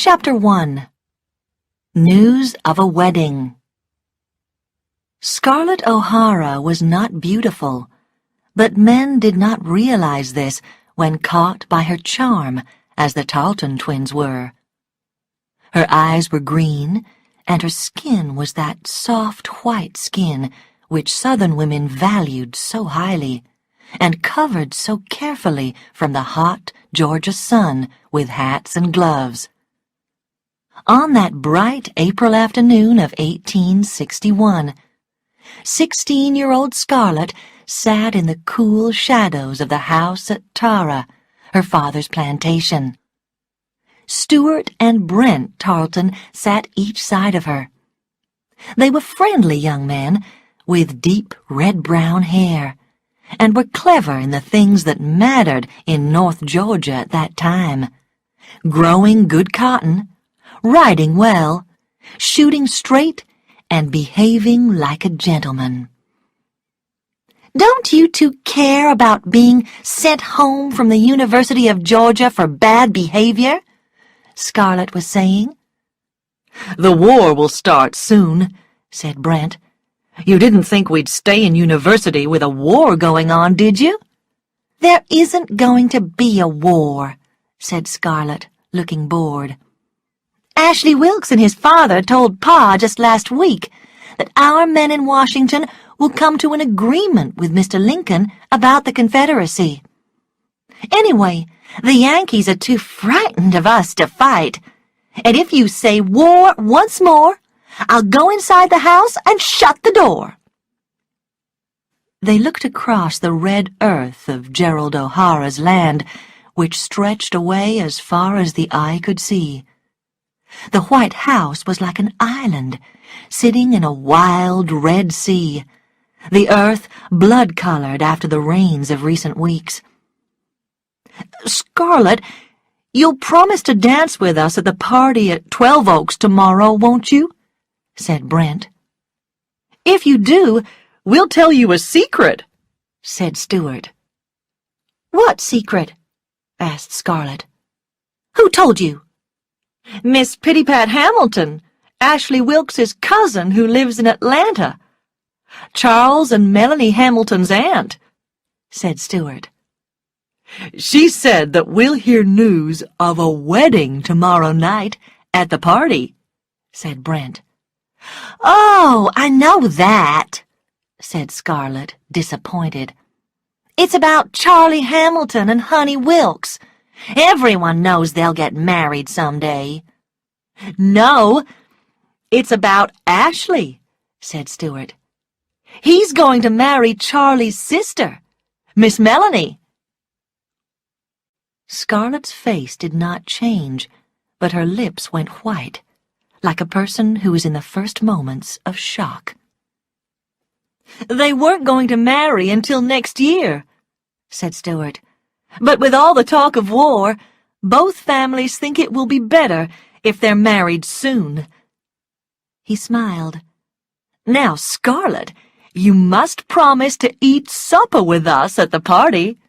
Chapter 1. News of a Wedding. Scarlett O'Hara was not beautiful, but men did not realize this when caught by her charm, as the Tarleton twins were. Her eyes were green, and her skin was that soft white skin which Southern women valued so highly, and covered so carefully from the hot Georgia sun with hats and gloves. On that bright April afternoon of 1861, 16-year-old Scarlett sat in the cool shadows of the house at Tara, her father's plantation. Stuart and Brent Tarleton sat each side of her. They were friendly young men with deep red-brown hair, and were clever in the things that mattered in North Georgia at that time: growing good cotton, riding well, shooting straight, and behaving like a gentleman. "Don't you two care about being sent home from the University of Georgia for bad behavior?" Scarlett was saying. "The war will start soon," said Brent. "You didn't think we'd stay in university with a war going on, did you?" "There isn't going to be a war," said Scarlett, looking bored. "Ashley Wilkes and his father told Pa just last week that our men in Washington will come to an agreement with Mr. Lincoln about the Confederacy. Anyway, the Yankees are too frightened of us to fight, and if you say war once more, I'll go inside the house and shut the door." They looked across the red earth of Gerald O'Hara's land, which stretched away as far as the eye could see. The white house was like an island, sitting in a wild red sea, the earth blood-colored after the rains of recent weeks. "Scarlett, you'll promise to dance with us at the party at 12 Oaks tomorrow, won't you?" said Brent. "If you do, we'll tell you a secret," said Stuart. "What secret?" asked Scarlett. "Who told you?" "Miss Pittypat Hamilton, Ashley Wilkes's cousin who lives in Atlanta. Charles and Melanie Hamilton's aunt," said Stuart. "She said that we'll hear news of a wedding tomorrow night at the party," said Brent. "Oh, I know that," said Scarlett, disappointed. "It's about Charlie Hamilton and Honey Wilkes. Everyone knows they'll get married someday." "No, it's about Ashley," said Stuart. "He's going to marry Charlie's sister, Miss Melanie." Scarlett's face did not change, but her lips went white, like a person who is in the first moments of shock. "They weren't going to marry until next year," said Stuart. "But with all the talk of war, both families think it will be better if they're married soon." He smiled. "Now, Scarlett, you must promise to eat supper with us at the party."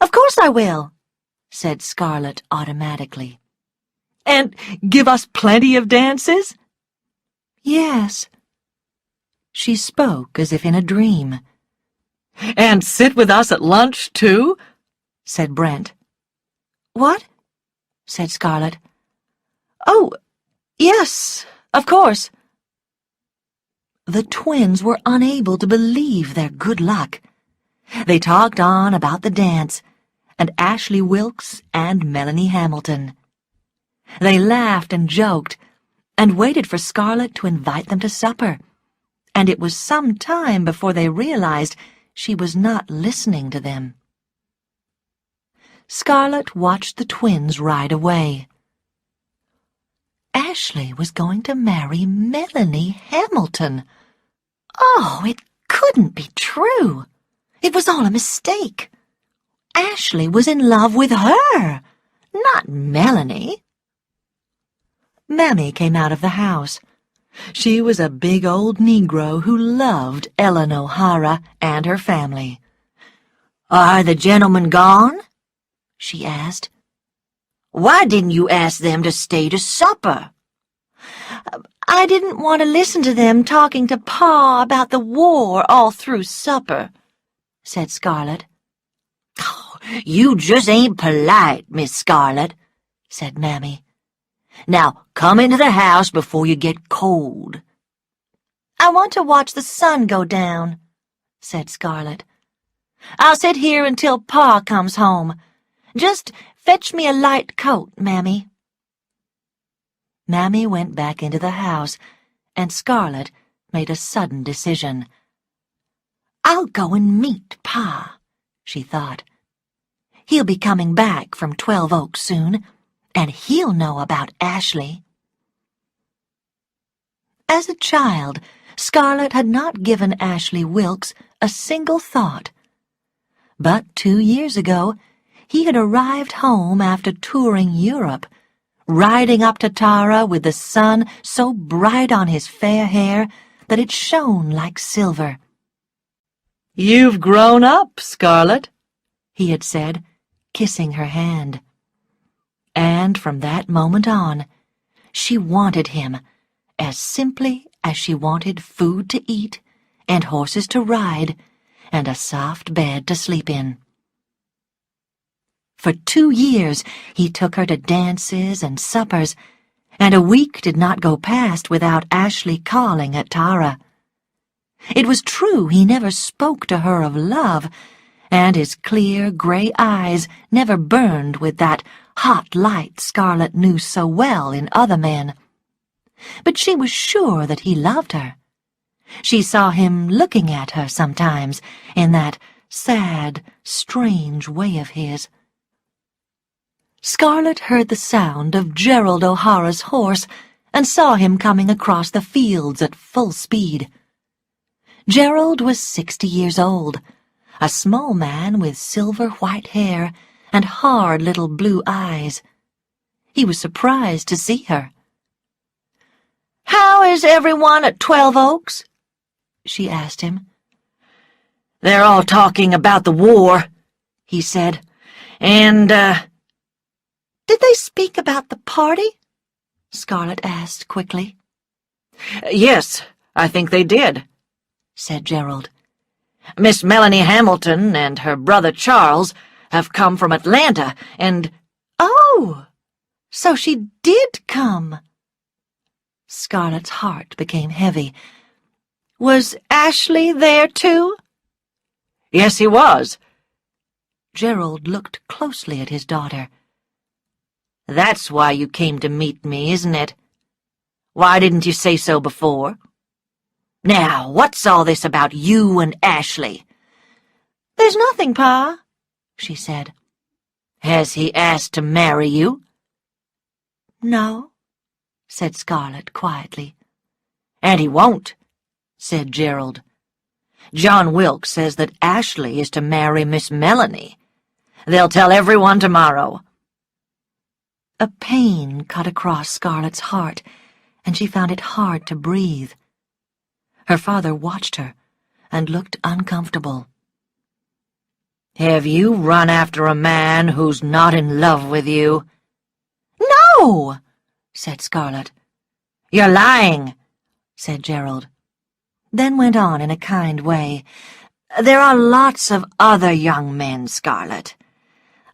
"Of course I will," said Scarlett automatically. "And give us plenty of dances?" "Yes." She spoke as if in a dream. "And sit with us at lunch, too?" said Brent. "What?" said Scarlett. "Oh, yes, of course." The twins were unable to believe their good luck. They talked on about the dance, and Ashley Wilkes and Melanie Hamilton. They laughed and joked, and waited for Scarlett to invite them to supper, and it was some time before they realized she was not listening to them. Scarlett watched the twins ride away. Ashley was going to marry Melanie Hamilton. Oh, it couldn't be true. It was all a mistake. Ashley was in love with her, not Melanie. Mammy came out of the house. She was a big old Negro who loved Ellen O'Hara and her family. "Are the gentlemen gone?" she asked. Why didn't you ask them to stay to supper? I didn't want to listen to them talking to Pa about the war all through supper, said Scarlet. Oh, you just ain't polite, Miss Scarlet, said Mammy. Now come into the house before you get cold. I want to watch the sun go down, said Scarlet. I'll sit here until Pa comes home. Just fetch me a light coat, Mammy. Mammy went back into the house, and Scarlet made a sudden decision. I'll go and meet Pa, she thought. He'll be coming back from 12 Oaks soon, and he'll know about Ashley. As a child, Scarlet had not given Ashley Wilkes a single thought. But 2 years ago, he had arrived home after touring Europe, riding up to Tara with the sun so bright on his fair hair that it shone like silver. "You've grown up, Scarlet," he had said, kissing her hand. And from that moment on, she wanted him as simply as she wanted food to eat and horses to ride and a soft bed to sleep in. For 2 years he took her to dances and suppers, and a week did not go past without Ashley calling at Tara. It was true he never spoke to her of love, and his clear gray eyes never burned with that hot light Scarlet knew so well in other men. But she was sure that he loved her. She saw him looking at her sometimes in that sad, strange way of his. Scarlet heard the sound of Gerald O'Hara's horse and saw him coming across the fields at full speed. Gerald was 60 years old, a small man with silver-white hair and hard little blue eyes. He was surprised to see her. "How is everyone at 12 Oaks?" she asked him. "They're all talking about the war," he said, "and, Did they speak about the party?" Scarlet asked quickly. "Yes, I think they did," said Gerald. "Miss Melanie Hamilton and her brother Charles have come from Atlanta, and—" "Oh, so she did come." Scarlet's heart became heavy. "Was Ashley there, too?" "Yes, he was." Gerald looked closely at his daughter. "That's why you came to meet me, isn't it? Why didn't you say so before? Now, what's all this about you and Ashley?" "There's nothing, Pa," she said. "Has he asked to marry you?" "No," said Scarlet quietly. "And he won't," said Gerald. "John Wilkes says that Ashley is to marry Miss Melanie. They'll tell everyone tomorrow." A pain cut across Scarlet's heart, and she found it hard to breathe. Her father watched her and looked uncomfortable. "Have you run after a man who's not in love with you?" "No," said Scarlet. "You're lying," said Gerald, then went on in a kind way. "There are lots of other young men, Scarlet.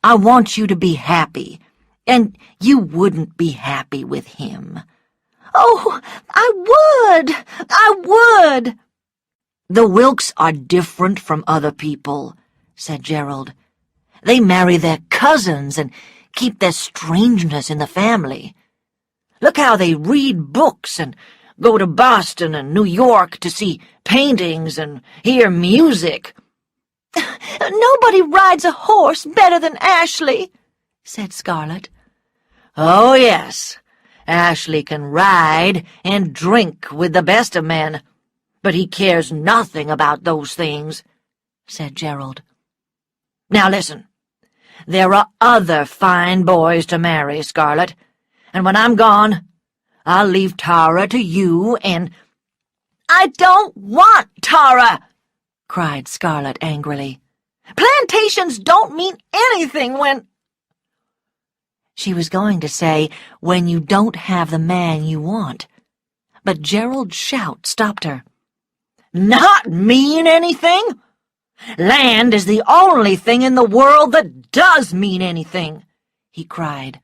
I want you to be happy. And you wouldn't be happy with him." "Oh, I would! "The Wilkes are different from other people," said Gerald. "They marry their cousins and keep their strangeness in the family. Look how they read books and go to Boston and New York to see paintings and hear music." "Nobody rides a horse better than Ashley," said Scarlet. "Oh, yes, Ashley can ride and drink with the best of men, but he cares nothing about those things," said Gerald. "Now listen, there are other fine boys to marry, Scarlet, and when I'm gone, I'll leave Tara to you and—" "I don't want Tara!" cried Scarlet angrily. "Plantations don't mean anything when—" She was going to say, when you don't have the man you want, but Gerald's shout stopped her. Not mean anything? Land is the only thing in the world that does mean anything, he cried.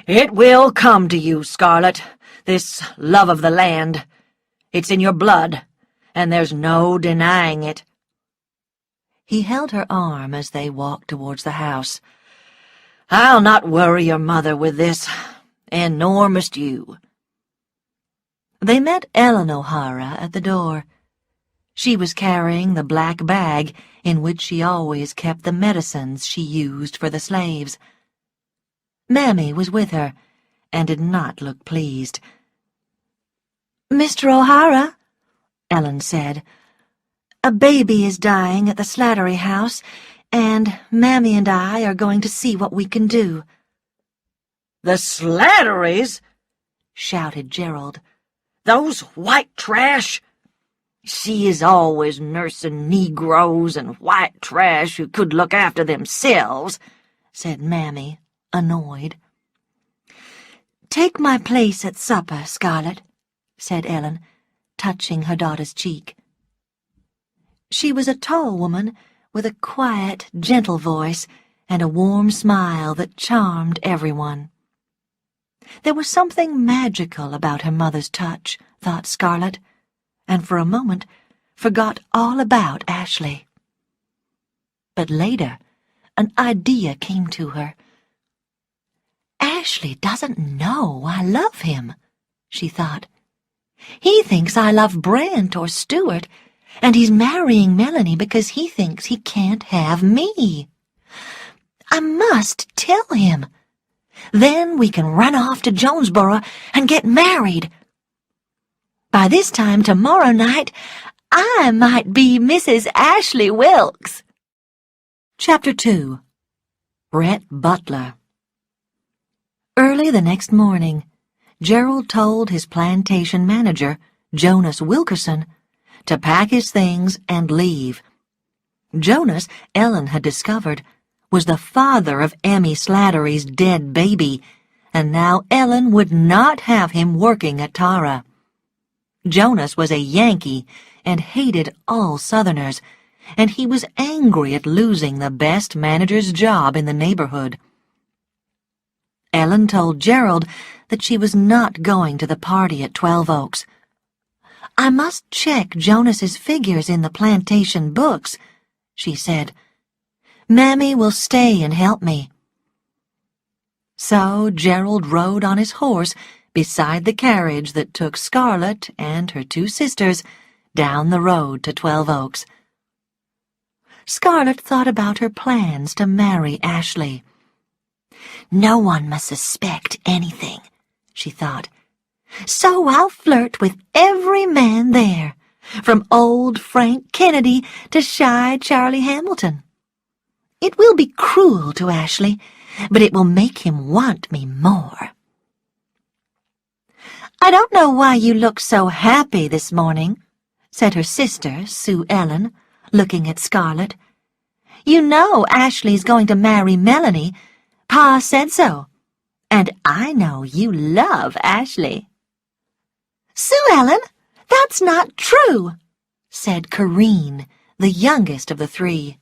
It will come to you, Scarlet, this love of the land. It's in your blood, and there's no denying it. He held her arm as they walked towards the house. I'll not worry your mother with this, and nor must you. They met Ellen O'Hara at the door. She was carrying the black bag in which she always kept the medicines she used for the slaves. Mammy was with her, and did not look pleased. "Mr. O'Hara," Ellen said, "a baby is dying at the Slattery house, and Mammy and I are going to see what we can do." The Slatterys? Shouted Gerald. Those white trash? She is always nursing Negroes and white trash who could look after themselves, said Mammy, annoyed. "Take my place at supper, Scarlet," said Ellen, touching her daughter's cheek. She was a tall woman with a quiet, gentle voice and a warm smile that charmed everyone. There was something magical about her mother's touch, thought Scarlet, and for a moment forgot all about Ashley. But later, an idea came to her. "Ashley doesn't know I love him," she thought. "He thinks I love Brent or Stuart, and he's marrying Melanie because he thinks he can't have me. I must tell him. Then we can run off to Jonesboro and get married. By this time tomorrow night, I might be Mrs. Ashley Wilkes." Chapter 2. Rhett Butler. Early the next morning, Gerald told his plantation manager, Jonas Wilkerson, to pack his things and leave. Jonas, Ellen had discovered, was the father of Emmy Slattery's dead baby, and now Ellen would not have him working at Tara. Jonas was a Yankee and hated all Southerners, and he was angry at losing the best manager's job in the neighborhood. Ellen told Gerald that she was not going to the party at 12 Oaks. "I must check Jonas's figures in the plantation books," she said. "Mammy will stay and help me." So Gerald rode on his horse beside the carriage that took Scarlet and her two sisters down the road to 12 Oaks. Scarlet thought about her plans to marry Ashley. "No one must suspect anything," she thought. "So I'll flirt with every man there, from old Frank Kennedy to shy Charlie Hamilton. It will be cruel to Ashley, but it will make him want me more." "I don't know why you look so happy this morning," said her sister, Sue Ellen, looking at Scarlet. "You know Ashley's going to marry Melanie. Pa said so. And I know you love Ashley." "Sue Ellen, that's not true," said Corinne, the youngest of the three.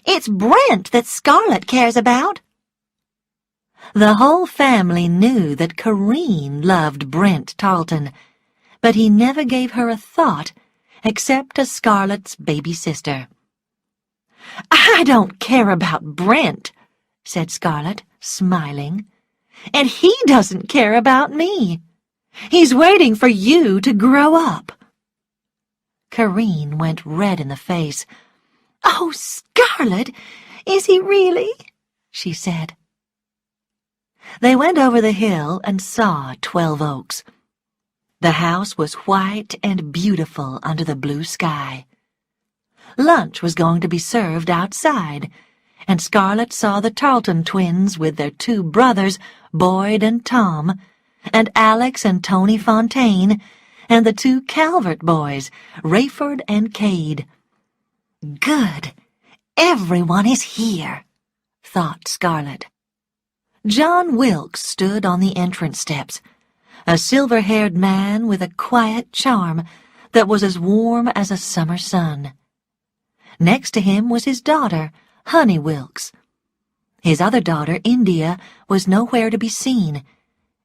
"It's Brent that Scarlet cares about." The whole family knew that Corinne loved Brent Tarleton, but he never gave her a thought except as Scarlet's baby sister. "I don't care about Brent," said Scarlet, smiling. "And he doesn't care about me. He's waiting for you to grow up." Corinne went red in the face. "Oh, Scarlet, is he really?" she said. They went over the hill and saw 12 Oaks. The house was white and beautiful under the blue sky. Lunch was going to be served outside, and Scarlet saw the Tarleton twins with their two brothers, Boyd and Tom, and Alex and Tony Fontaine, and the two Calvert boys, Rayford and Cade. "Good, everyone is here," thought Scarlet. John Wilkes stood on the entrance steps, a silver-haired man with a quiet charm that was as warm as a summer sun. Next to him was his daughter, Honey Wilkes. His other daughter, India, was nowhere to be seen,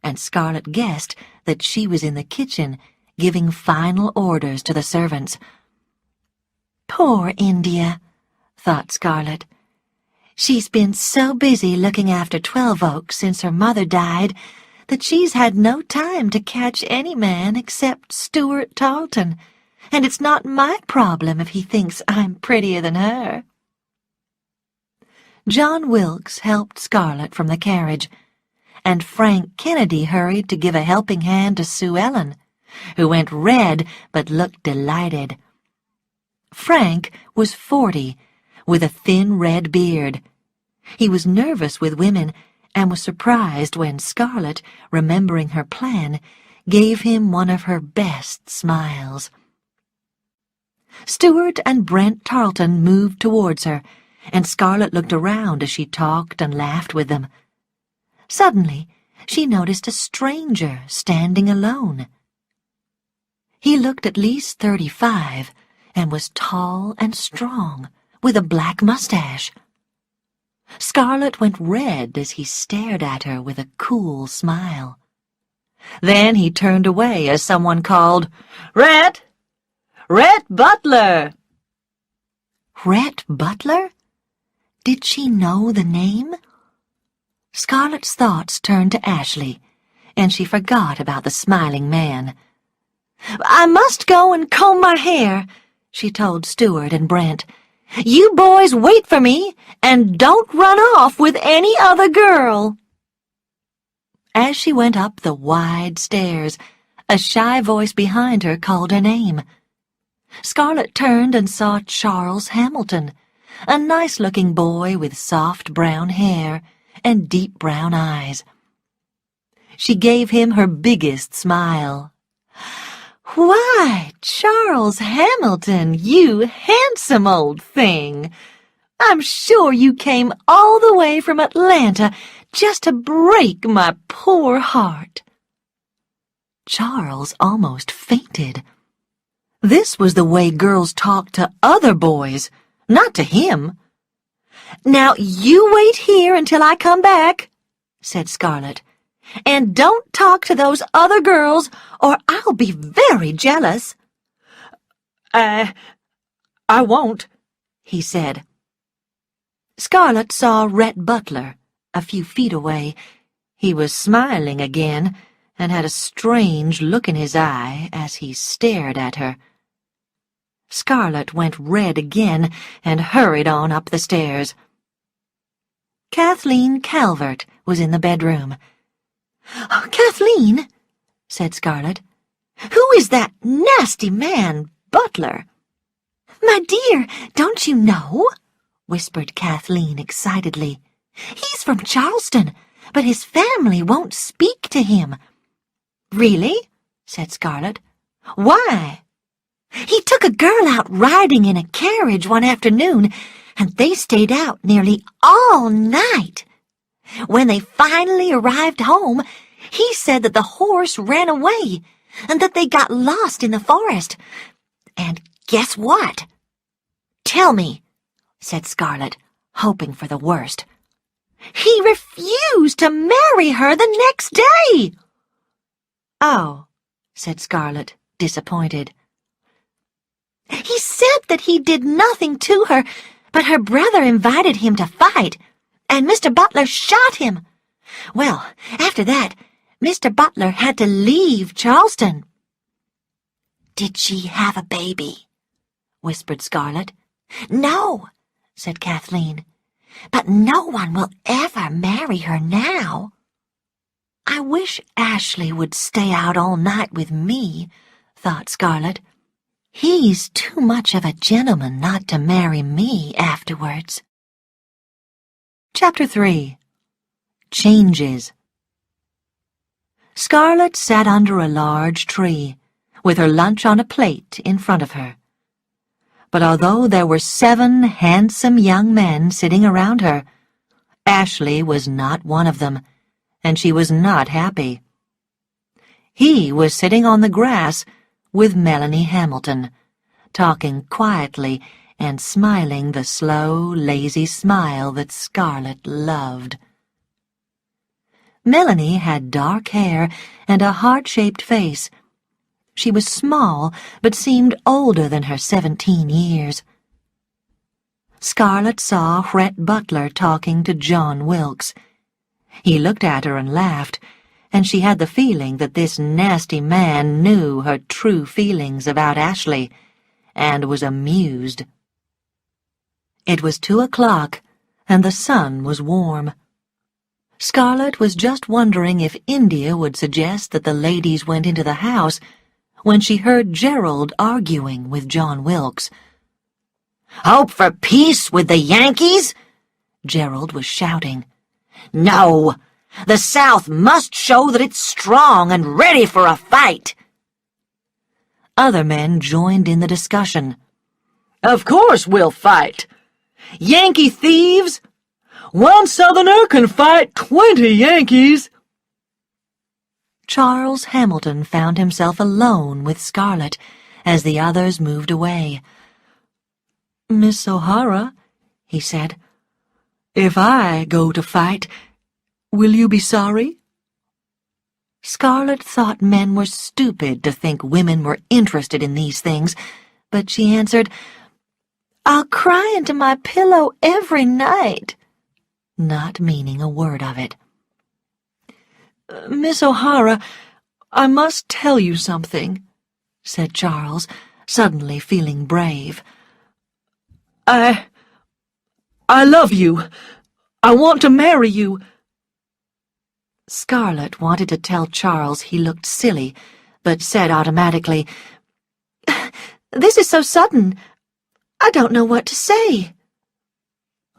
and Scarlet guessed that she was in the kitchen, giving final orders to the servants. "Poor India," thought Scarlet. "She's been so busy looking after 12 Oaks since her mother died that she's had no time to catch any man except Stuart Tarleton, and it's not my problem if he thinks I'm prettier than her." John Wilkes helped Scarlet from the carriage, and Frank Kennedy hurried to give a helping hand to Sue Ellen, who went red but looked delighted. Frank was 40, with a thin red beard. He was nervous with women and was surprised when Scarlet, remembering her plan, gave him one of her best smiles. Stuart and Brent Tarleton moved towards her, and Scarlet looked around as she talked and laughed with them. Suddenly, she noticed a stranger standing alone. He looked at least 35 and was tall and strong, with a black mustache. Scarlet went red as he stared at her with a cool smile. Then he turned away as someone called, "Rhett! Rhett Butler!" Rhett Butler? Did she know the name? Scarlet's thoughts turned to Ashley, and she forgot about the smiling man. "I must go and comb my hair," she told Stuart and Brent. "You boys wait for me, and don't run off with any other girl." As she went up the wide stairs, a shy voice behind her called her name. Scarlet turned and saw Charles Hamilton, a nice-looking boy with soft brown hair and deep brown eyes. She gave him her biggest smile. "Why, Charles Hamilton, you handsome old thing! I'm sure you came all the way from Atlanta just to break my poor heart." Charles almost fainted. This was the way girls talked to other boys, not to him. "Now you wait here until I come back," said Scarlet. "And don't talk to those other girls, or I'll be very jealous." I won't," he said. Scarlet saw Rhett Butler a few feet away. He was smiling again and had a strange look in his eye as he stared at her. Scarlet went red again and hurried on up the stairs. Kathleen Calvert was in the bedroom. "Oh, Kathleen," said Scarlet, "who is that nasty man, Butler?" "My dear, don't you know?" whispered Kathleen excitedly. "He's from Charleston, but his family won't speak to him." "Really?" said Scarlet. "Why?" "He took a girl out riding in a carriage one afternoon, and they stayed out nearly all night. When they finally arrived home, he said that the horse ran away and that they got lost in the forest. And guess what?" "Tell me," said Scarlet, hoping for the worst. "He refused to marry her the next day." "Oh," said Scarlet, disappointed. "He said that he did nothing to her, but her brother invited him to fight, and Mr. Butler shot him. Well, after that, Mr. Butler had to leave Charleston." "Did she have a baby?" whispered Scarlet. "No," said Kathleen, "but no one will ever marry her now." "I wish Ashley would stay out all night with me," thought Scarlet. "He's too much of a gentleman not to marry me afterwards." Chapter 3. Changes. Scarlet sat under a large tree, with her lunch on a plate in front of her. But although there were 7 handsome young men sitting around her, Ashley was not one of them. and she was not happy. He was sitting on the grass with Melanie Hamilton, talking quietly and smiling the slow, lazy smile that Scarlett loved. Melanie had dark hair and a heart-shaped face. She was small, but seemed older than her 17 years. Scarlett saw Rhett Butler talking to John Wilkes. He looked at her and laughed, and she had the feeling that this nasty man knew her true feelings about Ashley, and was amused. It was 2 o'clock, and the sun was warm. Scarlett was just wondering if India would suggest that the ladies went into the house when she heard Gerald arguing with John Wilkes. "Hope for peace with the Yankees?" Gerald was shouting. "No! The South must show that it's strong and ready for a fight." Other men joined in the discussion. "Of course we'll fight. Yankee thieves! One Southerner can fight 20 Yankees." Charles Hamilton found himself alone with Scarlett as the others moved away. "Miss O'Hara," he said, "if I go to fight, will you be sorry?" Scarlett thought men were stupid to think women were interested in these things, but she answered, "I'll cry into my pillow every night," not meaning a word of it. "Miss O'Hara, I must tell you something," said Charles, suddenly feeling brave. I love you. I want to marry you." Scarlett wanted to tell Charles he looked silly, but said automatically, "This is so sudden. I don't know what to say."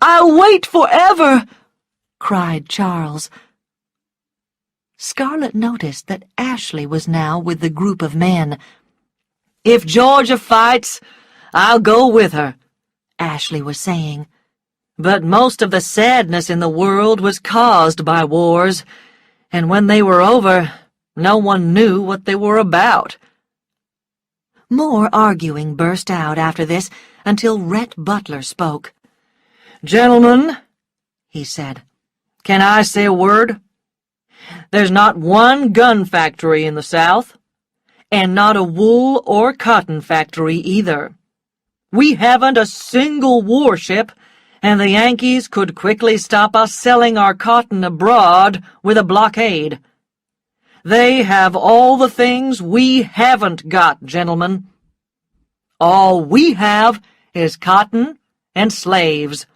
"I'll wait forever," cried Charles. Scarlett noticed that Ashley was now with the group of men. "If Georgia fights, I'll go with her," Ashley was saying. "But most of the sadness in the world was caused by wars, and when they were over, no one knew what they were about." More arguing burst out after this until Rhett Butler spoke. "Gentlemen," he said, "can I say a word? There's not one gun factory in the South, and not a wool or cotton factory either. We haven't a single warship, and the Yankees could quickly stop us selling our cotton abroad with a blockade. They have all the things we haven't got, gentlemen. All we have is cotton and slaves,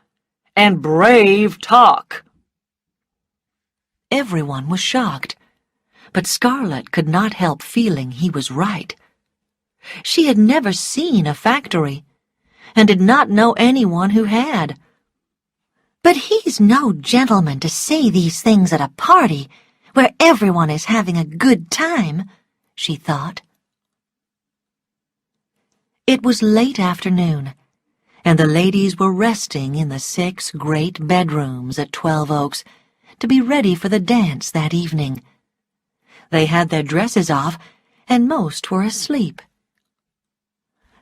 and brave talk." Everyone was shocked, but Scarlett could not help feeling he was right. She had never seen a factory, and did not know anyone who had. But he's no gentleman to say these things at a party where everyone is having a good time, she thought. It was late afternoon, and the ladies were resting in the 6 great bedrooms at 12 Oaks to be ready for the dance that evening. They had their dresses off, and most were asleep.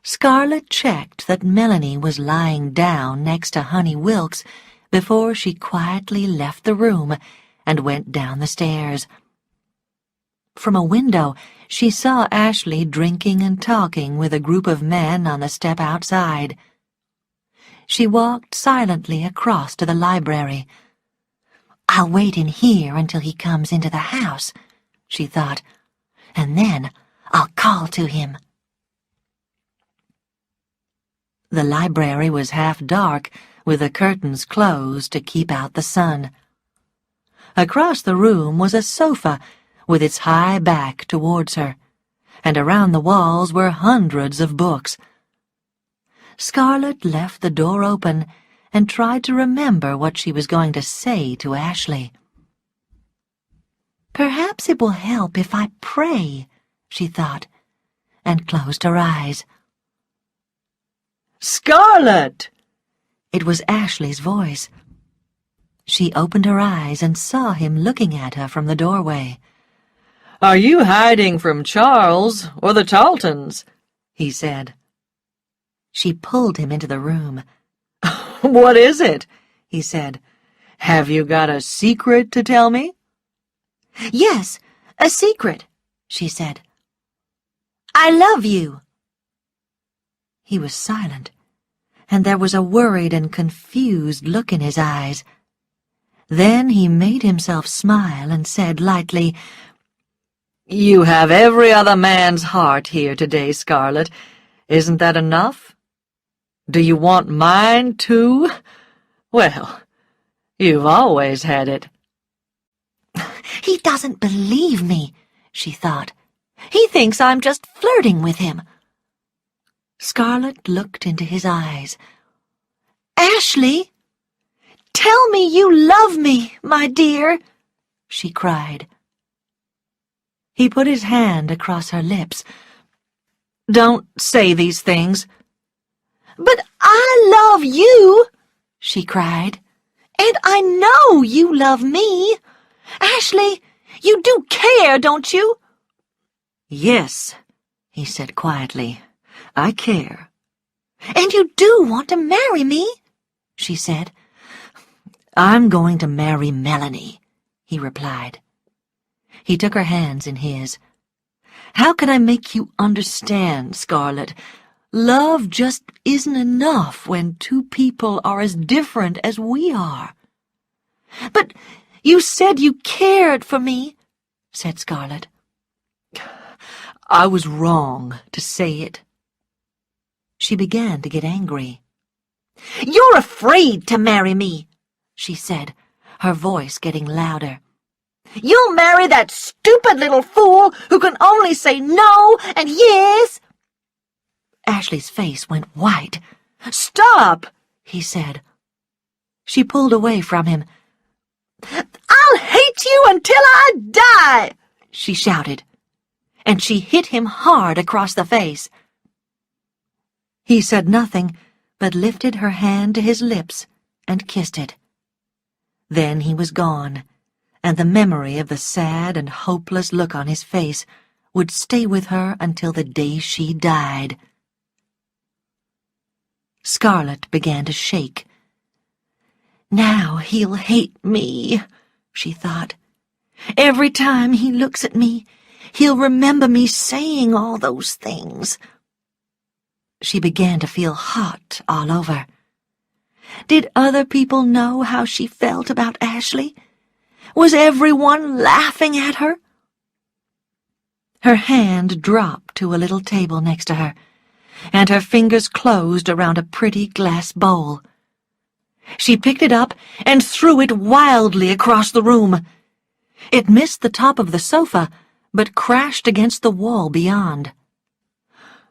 Scarlett checked that Melanie was lying down next to Honey Wilkes before she quietly left the room and went down the stairs. From a window, she saw Ashley drinking and talking with a group of men on the step outside. She walked silently across to the library. "I'll wait in here until he comes into the house," she thought, "and then I'll call to him." The library was half dark, with the curtains closed to keep out the sun. Across the room was a sofa with its high back towards her, and around the walls were hundreds of books. Scarlett left the door open and tried to remember what she was going to say to Ashley. "Perhaps it will help if I pray," she thought, and closed her eyes. "Scarlett!" It was Ashley's voice. She opened her eyes and saw him looking at her from the doorway. "Are you hiding from Charles or the Taltons?" he said. She pulled him into the room. "What is it?" he said. "Have you got a secret to tell me?" "Yes, a secret," she said. "I love you." He was silent, and there was a worried and confused look in his eyes. Then he made himself smile and said lightly, "You have every other man's heart here today, Scarlet. Isn't that enough? Do you want mine, too? Well, you've always had it." "He doesn't believe me," she thought. "He thinks I'm just flirting with him." Scarlet looked into his eyes. "Ashley, tell me you love me, my dear," she cried. He put his hand across her lips. "Don't say these things." "But I love you," she cried. "And I know you love me. Ashley, you do care, don't you?" "Yes," he said quietly. "I care." "And you do want to marry me?" she said. "I'm going to marry Melanie," he replied. He took her hands in his. "How can I make you understand, Scarlet? Love just isn't enough when two people are as different as we are." "But you said you cared for me," said Scarlet. "I was wrong to say it." She began to get angry. "You're afraid to marry me," she said, her voice getting louder. "You'll marry that stupid little fool who can only say no and yes." Ashley's face went white. "Stop," he said. She pulled away from him. "I'll hate you until I die," she shouted, and she hit him hard across the face. He said nothing, but lifted her hand to his lips and kissed it. Then he was gone, and the memory of the sad and hopeless look on his face would stay with her until the day she died. Scarlet began to shake. "Now he'll hate me," she thought. "Every time he looks at me, he'll remember me saying all those things." She began to feel hot all over. Did other people know how she felt about Ashley? Was everyone laughing at her? Her hand dropped to a little table next to her, and her fingers closed around a pretty glass bowl. She picked it up and threw it wildly across the room. It missed the top of the sofa, but crashed against the wall beyond.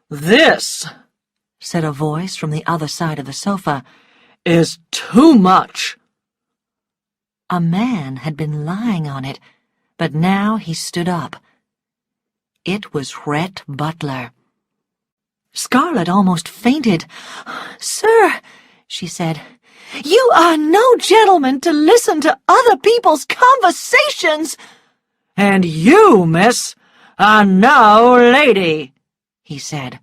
"This," said a voice from the other side of the sofa, "is too much." A man had been lying on it, but now he stood up. It was Rhett Butler. Scarlet almost fainted. "Sir," she said, "you are no gentleman to listen to other people's conversations." "And you, miss, are no lady," he said.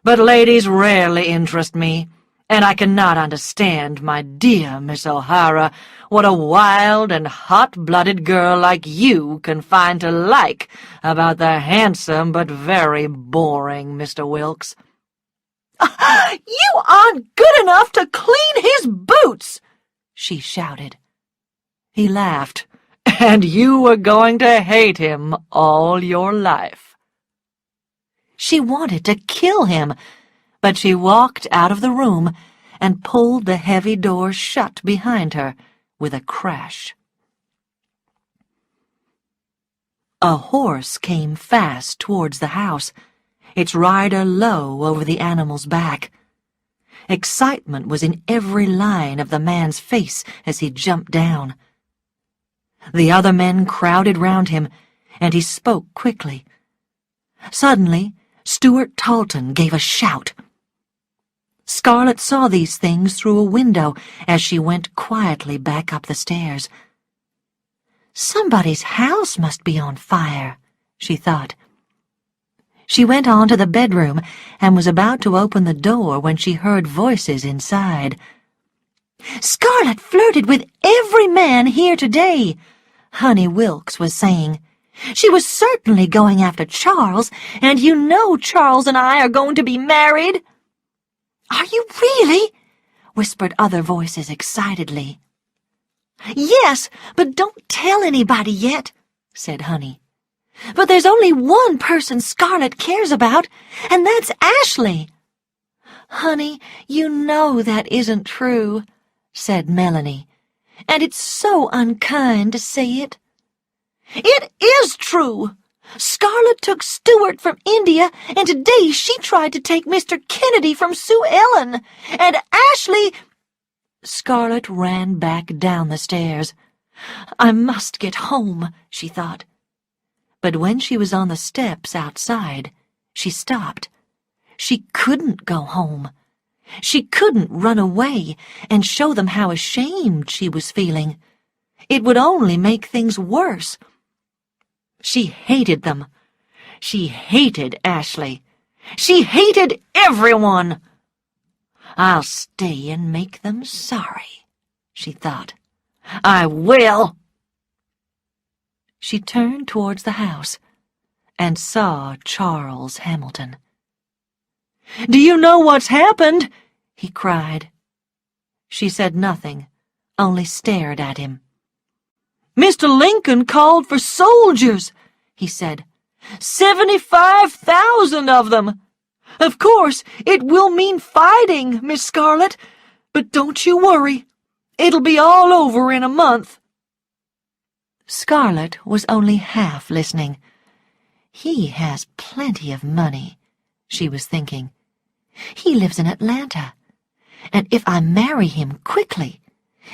"But ladies rarely interest me, and I cannot understand, my dear Miss O'Hara, what a wild and hot-blooded girl like you can find to like about the handsome but very boring Mr. Wilkes." "You aren't good enough to clean his boots," she shouted. He laughed. "And you were going to hate him all your life." She wanted to kill him, but she walked out of the room and pulled the heavy door shut behind her with a crash. A horse came fast towards the house, its rider low over the animal's back. Excitement was in every line of the man's face as he jumped down. The other men crowded round him, and he spoke quickly. Suddenly, Stuart Talton gave a shout. Scarlet saw these things through a window as she went quietly back up the stairs. Somebody's house must be on fire, she thought. She went on to the bedroom and was about to open the door when she heard voices inside. "Scarlet flirted with every man here today," Honey Wilkes was saying. "She was certainly going after Charles, and you know Charles and I are going to be married." "Are you really?" whispered other voices excitedly. "Yes, but don't tell anybody yet," said Honey. "But there's only one person Scarlet cares about, and that's Ashley." "Honey, you know that isn't true," said Melanie, "and it's so unkind to say it." "It is true. Scarlet took Stuart from India, and today she tried to take Mr. Kennedy from Sue Ellen, and Ashley—" Scarlet ran back down the stairs. "I must get home," she thought. But when she was on the steps outside, she stopped. She couldn't go home. She couldn't run away and show them how ashamed she was feeling. It would only make things worse. She hated them. She hated Ashley. She hated everyone. "I'll stay and make them sorry," she thought. "I will." She turned towards the house and saw Charles Hamilton. "Do you know what's happened?" he cried. She said nothing, only stared at him. "Mr. Lincoln called for soldiers," he said. 75,000 of them. Of course, it will mean fighting, Miss Scarlet, but don't you worry. It'll be all over in a month." Scarlet was only half listening. "He has plenty of money," she was thinking. "He lives in Atlanta, and if I marry him quickly,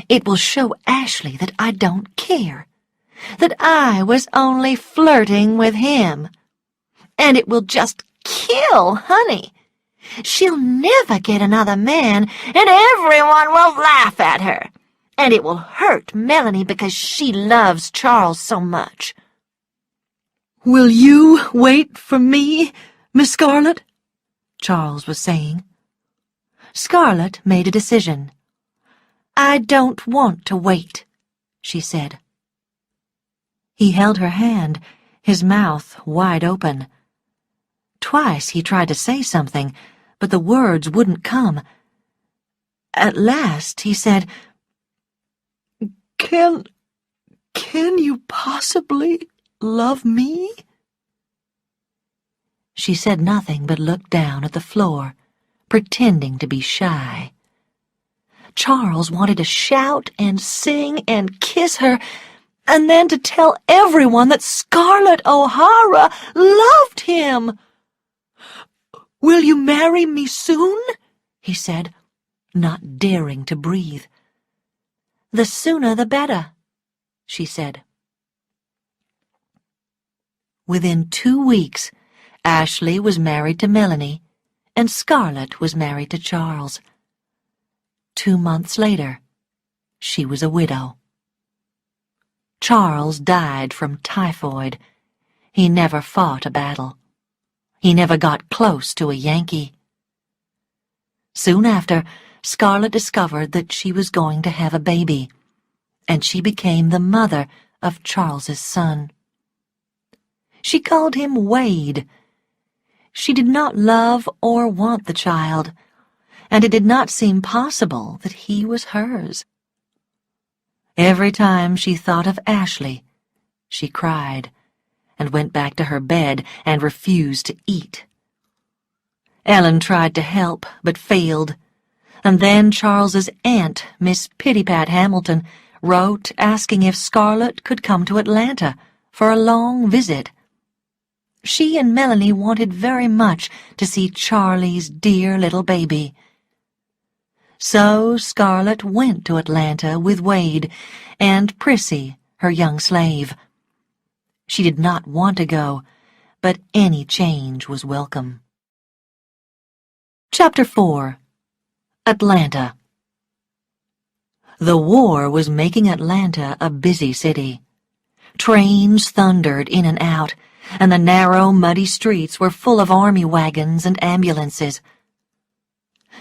it will show Ashley that I don't care, that I was only flirting with him. And it will just kill Honey. She'll never get another man, and everyone will laugh at her. And it will hurt Melanie because she loves Charles so much." "Will you wait for me, Miss Scarlet?" Charles was saying. Scarlet made a decision. "I don't want to wait," she said. He held her hand, his mouth wide open. Twice he tried to say something, but the words wouldn't come. At last he said, Can you possibly love me?" She said nothing but looked down at the floor, pretending to be shy. Charles wanted to shout and sing and kiss her, and then to tell everyone that Scarlett O'Hara loved him. "Will you marry me soon?" he said, not daring to breathe. "The sooner the better," she said. Within 2 weeks, Ashley was married to Melanie, and Scarlett was married to Charles. 2 months later, she was a widow. Charles died from typhoid. He never fought a battle. He never got close to a Yankee. Soon after, Scarlett discovered that she was going to have a baby, and she became the mother of Charles's son. She called him Wade. She did not love or want the child, and it did not seem possible that he was hers. Every time she thought of Ashley, she cried and went back to her bed and refused to eat. Ellen tried to help, but failed, and then Charles's aunt, Miss Pittypat Hamilton, wrote asking if Scarlett could come to Atlanta for a long visit. She and Melanie wanted very much to see Charlie's dear little baby. So Scarlett went to Atlanta with Wade and Prissy, her young slave. She did not want to go, but any change was welcome. Chapter 4. Atlanta. The war was making Atlanta a busy city. Trains thundered in and out, and the narrow, muddy streets were full of army wagons and ambulances.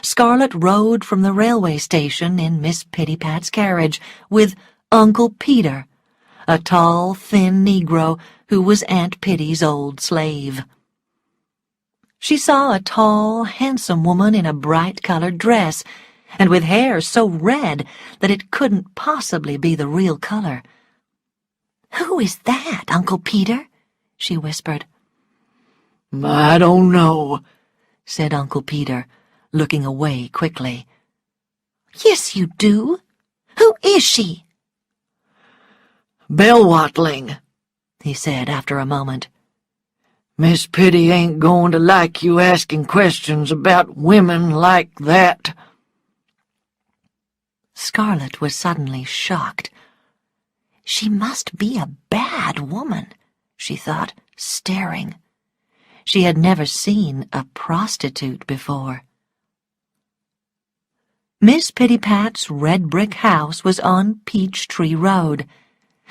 Scarlett rode from the railway station in Miss Pittypat's carriage with Uncle Peter, a tall, thin Negro who was Aunt Pitty's old slave. She saw a tall, handsome woman in a bright-colored dress, and with hair so red that it couldn't possibly be the real color. "Who is that, Uncle Peter?" she whispered. "I don't know," said Uncle Peter, looking away quickly. "Yes, you do. Who is she?" "Bell Watling," he said after a moment. "Miss Pitty ain't going to like you asking questions about women like that." Scarlett was suddenly shocked. She must be a bad woman, she thought, staring. She had never seen a prostitute before. Miss Pittypat's red brick house was on Peachtree Road,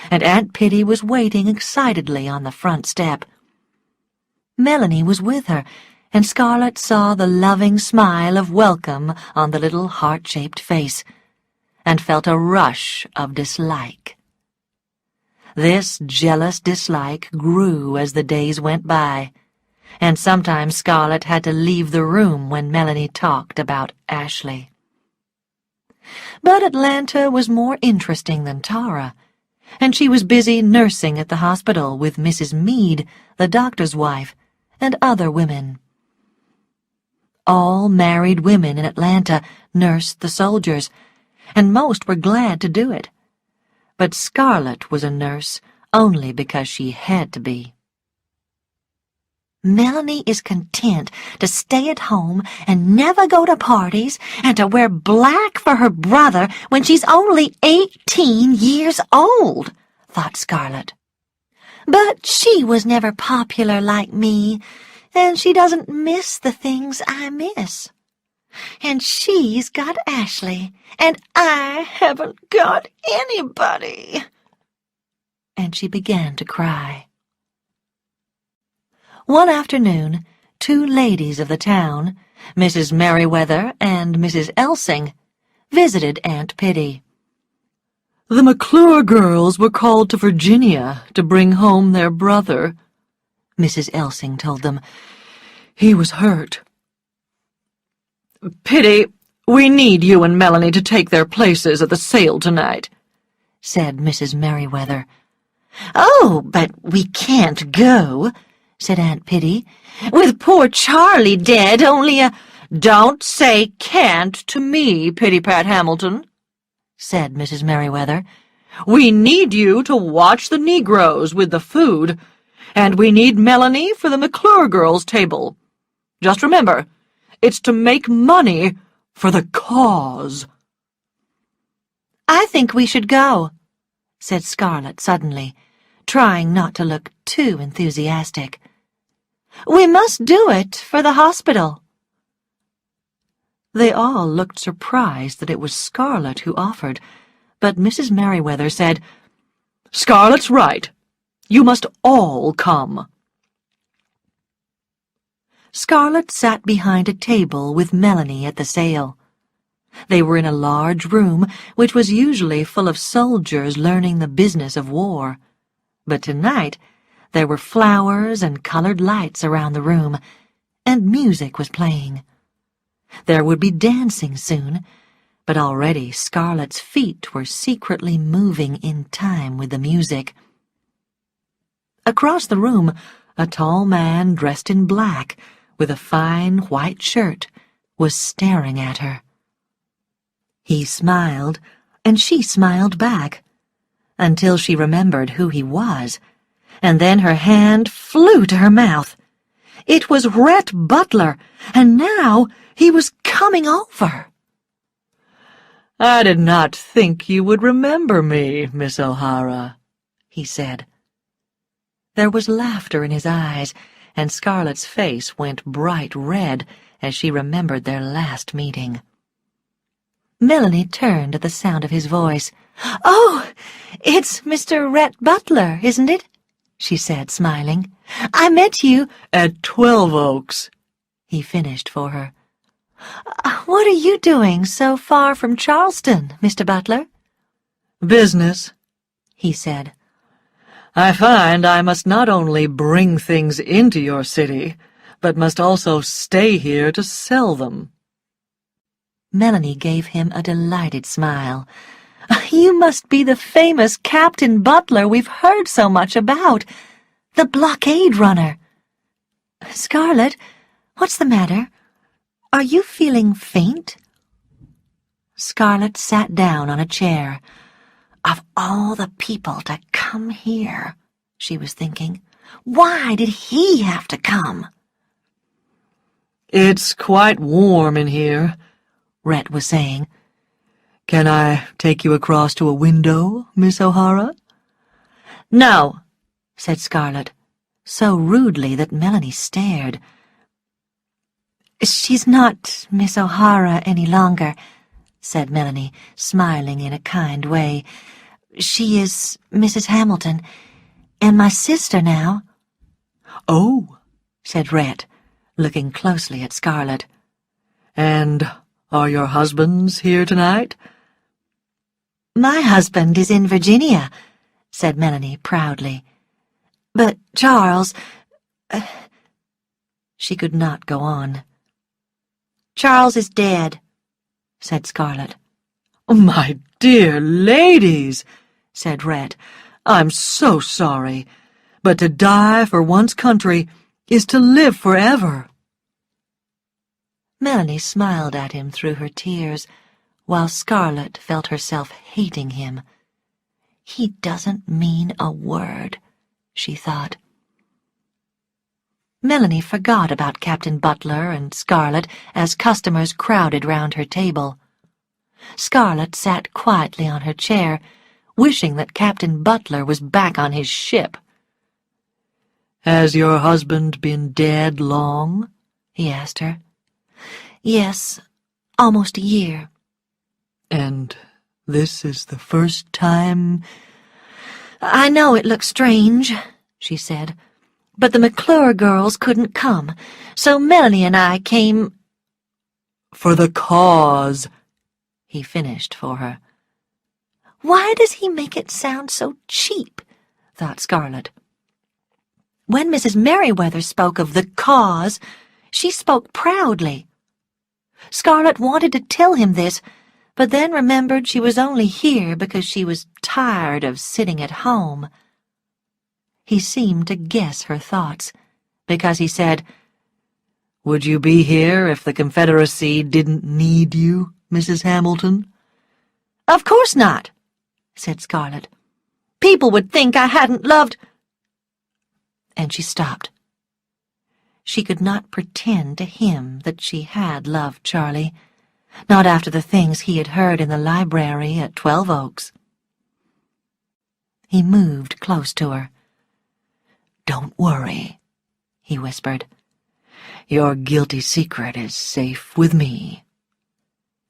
and Aunt Pitty was waiting excitedly on the front step. Melanie was with her, and Scarlett saw the loving smile of welcome on the little heart-shaped face, and felt a rush of dislike. This jealous dislike grew as the days went by, and sometimes Scarlett had to leave the room when Melanie talked about Ashley. But Atlanta was more interesting than Tara, and she was busy nursing at the hospital with Mrs. Meade, the doctor's wife, and other women. All married women in Atlanta nursed the soldiers, and most were glad to do it. But Scarlett was a nurse only because she had to be. "Melanie is content to stay at home and never go to parties and to wear black for her brother when she's only 18 years old," thought Scarlett. "But she was never popular like me, and she doesn't miss the things I miss. And she's got Ashley, and I haven't got anybody." And she began to cry. One afternoon, two ladies of the town, Mrs. Merriweather and Mrs. Elsing, visited Aunt Pitty. "The McClure girls were called to Virginia to bring home their brother," Mrs. Elsing told them. "He was hurt. Pitty, we need you and Melanie to take their places at the sale tonight," said Mrs. Merriweather. "Oh, but we can't go," said Aunt Pitty. "With poor Charlie dead, only a—" "Don't say can't to me, Pittypat Hamilton," said Mrs. Merriweather. "We need you to watch the Negroes with the food, and we need Melanie for the McClure girls' table. Just remember, it's to make money for the cause." "I think we should go," said Scarlett suddenly, trying not to look too enthusiastic. "We must do it for the hospital." They all looked surprised that it was Scarlett who offered, but Mrs. Merriweather said, "Scarlett's right. You must all come." Scarlett sat behind a table with Melanie at the sale. They were in a large room which was usually full of soldiers learning the business of war. But tonight there were flowers and colored lights around the room, and music was playing. There would be dancing soon, but already Scarlett's feet were secretly moving in time with the music. Across the room, a tall man dressed in black, with a fine white shirt, was staring at her. He smiled, and she smiled back, until she remembered who he was, and then her hand flew to her mouth. It was Rhett Butler, and now he was coming over. "I did not think you would remember me, Miss O'Hara," he said. There was laughter in his eyes, and Scarlett's face went bright red as she remembered their last meeting. Melanie turned at the sound of his voice. "Oh, it's Mr. Rhett Butler, isn't it?" she said, smiling. "I met you—" "At 12 Oaks," he finished for her. What are you doing so far from Charleston, Mr. Butler?" "Business," he said. "I find I must not only bring things into your city, but must also stay here to sell them." Melanie gave him a delighted smile. "You must be the famous Captain Butler we've heard so much about. The blockade runner. Scarlet, what's the matter? Are you feeling faint?" Scarlet sat down on a chair. Of all the people to come here, she was thinking, why did he have to come? "It's quite warm in here," Rhett was saying. "Can I take you across to a window, Miss O'Hara?" "No," said Scarlet, so rudely that Melanie stared. "She's not Miss O'Hara any longer," said Melanie, smiling in a kind way. "She is Mrs. Hamilton, and my sister now." "Oh," said Rhett, looking closely at Scarlet. "And are your husbands here tonight?" "My husband is in Virginia," said Melanie proudly. "But Charles—" She could not go on. "Charles is dead," said Scarlet. "My dear ladies," said Rhett, "I'm so sorry, but to die for one's country is to live forever." Melanie smiled at him through her tears, while Scarlet felt herself hating him. He doesn't mean a word, she thought. Melanie forgot about Captain Butler and Scarlet as customers crowded round her table. Scarlet sat quietly on her chair, wishing that Captain Butler was back on his ship. "Has your husband been dead long?" he asked her. "Yes, almost a year." "And this is the first time—" "I know it looks strange," she said, "but the McClure girls couldn't come, so Melanie and I came—" "For the cause," he finished for her. "Why does he make it sound so cheap?" thought Scarlet. When Mrs. Merriweather spoke of the cause, she spoke proudly. Scarlet wanted to tell him this, but then remembered she was only here because she was tired of sitting at home. He seemed to guess her thoughts, because he said, "Would you be here if the Confederacy didn't need you, Mrs. Hamilton?" "Of course not," said Scarlet. "People would think I hadn't loved—" And she stopped. She could not pretend to him that she had loved Charlie, not after the things he had heard in the library at 12 Oaks. He moved close to her. "Don't worry," he whispered. "Your guilty secret is safe with me."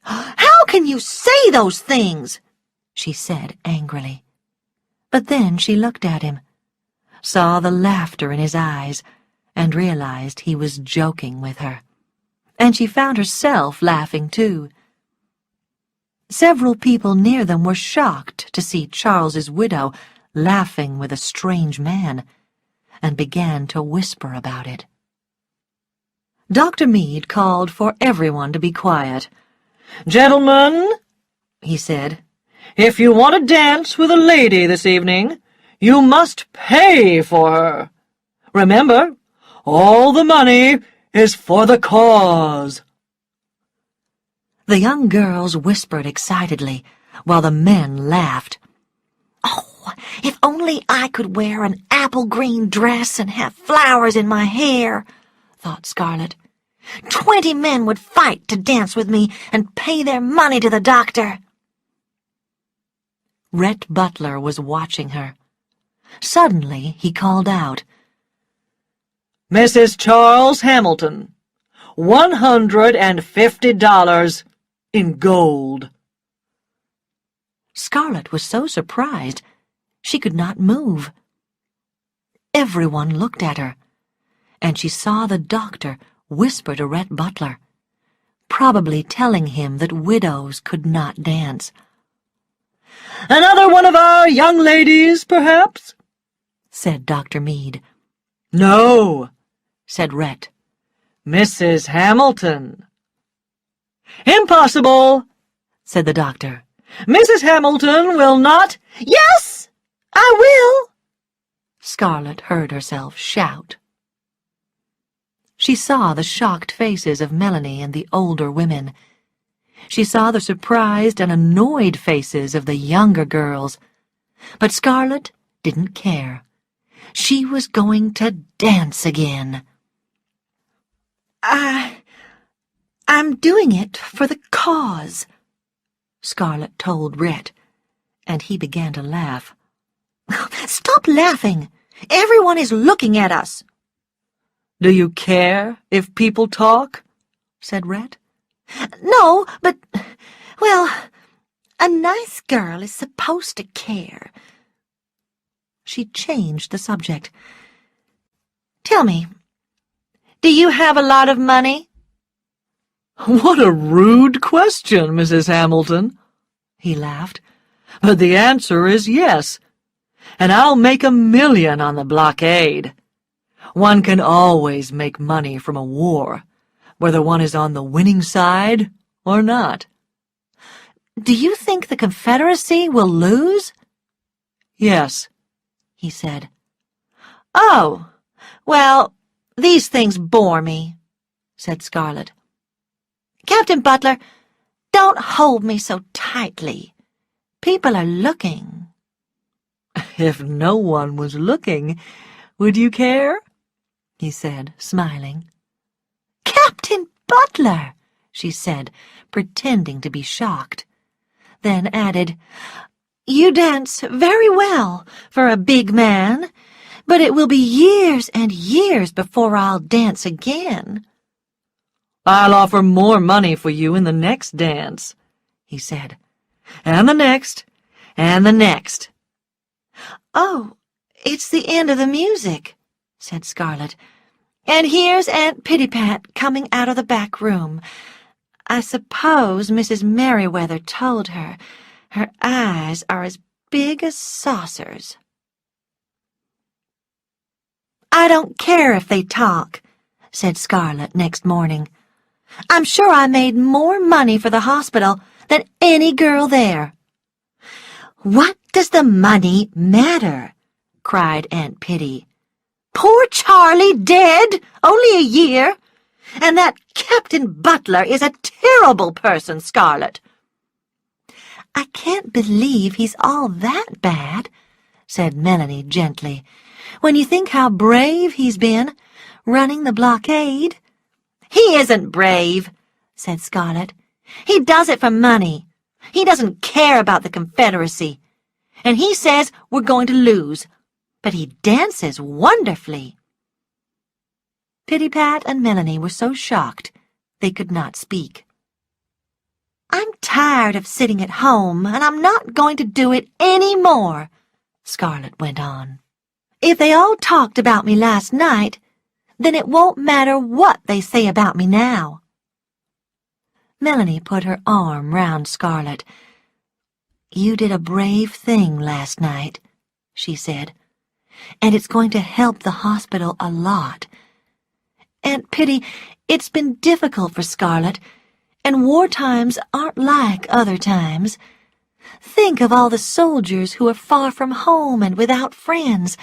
"How can you say those things?" she said angrily. But then she looked at him, saw the laughter in his eyes, and realized he was joking with her. And she found herself laughing too. Several people near them were shocked to see Charles's widow laughing with a strange man, and began to whisper about it. Dr. Meade called for everyone to be quiet. "Gentlemen," he said, "if you want to dance with a lady this evening, you must pay for her. Remember, all the money is for the cause." The young girls whispered excitedly, while the men laughed. "Oh, if only I could wear an apple-green dress and have flowers in my hair," thought Scarlet. 20 men would fight to dance with me and pay their money to the doctor. Rhett Butler was watching her. Suddenly he called out, "Mrs. Charles Hamilton, $150 in gold." Scarlet was so surprised she could not move. Everyone looked at her, and she saw the doctor whisper to Rhett Butler, probably telling him that widows could not dance. "Another one of our young ladies, perhaps?" said Dr. Meade. "No," said Rhett. "Mrs. Hamilton." "Impossible," said the doctor. "Mrs. Hamilton will not—" "Yes, I will!" Scarlet heard herself shout. She saw the shocked faces of Melanie and the older women. She saw the surprised and annoyed faces of the younger girls. But Scarlet didn't care. She was going to dance again. I'm doing it for the cause," Scarlet told Rhett, and he began to laugh. "Stop laughing! Everyone is looking at us." "Do you care if people talk?" said Rhett. "No, but, well, a nice girl is supposed to care." She changed the subject. "Tell me, do you have a lot of money?" "What a rude question, Mrs. Hamilton," he laughed. "But the answer is yes, and I'll make $1 million on the blockade. One can always make money from a war, whether one is on the winning side or not." "Do you think the Confederacy will lose?" "Yes," he said. "Oh, well, these things bore me," said Scarlet. "Captain Butler, don't hold me so tightly. People are looking." "If no one was looking, would you care?" he said, smiling. "Captain Butler," she said, pretending to be shocked. Then added, "You dance very well for a big man, but it will be years and years before I'll dance again." "I'll offer more money for you in the next dance," he said, "and the next, and the next." "Oh, it's the end of the music," said Scarlet. "And here's Aunt Pittypat coming out of the back room. I suppose Mrs. Merriweather told her her eyes are as big as saucers." "I don't care if they talk," said Scarlet next morning. "I'm sure I made more money for the hospital than any girl there." "What does the money matter?" cried Aunt Pitty. "Poor Charlie dead, only a year. And that Captain Butler is a terrible person, Scarlet." "I can't believe he's all that bad," said Melanie gently, "when you think how brave he's been, running the blockade." "He isn't brave," said Scarlet. "He does it for money. He doesn't care about the Confederacy. And he says we're going to lose. But he dances wonderfully." Pittypat and Melanie were so shocked they could not speak. "I'm tired of sitting at home, and I'm not going to do it any more," Scarlet went on. "If they all talked about me last night, then it won't matter what they say about me now." Melanie put her arm round Scarlet. "You did a brave thing last night," she said, "and it's going to help the hospital a lot. Aunt Pitty, it's been difficult for Scarlet, and war times aren't like other times. Think of all the soldiers who are far from home and without friends.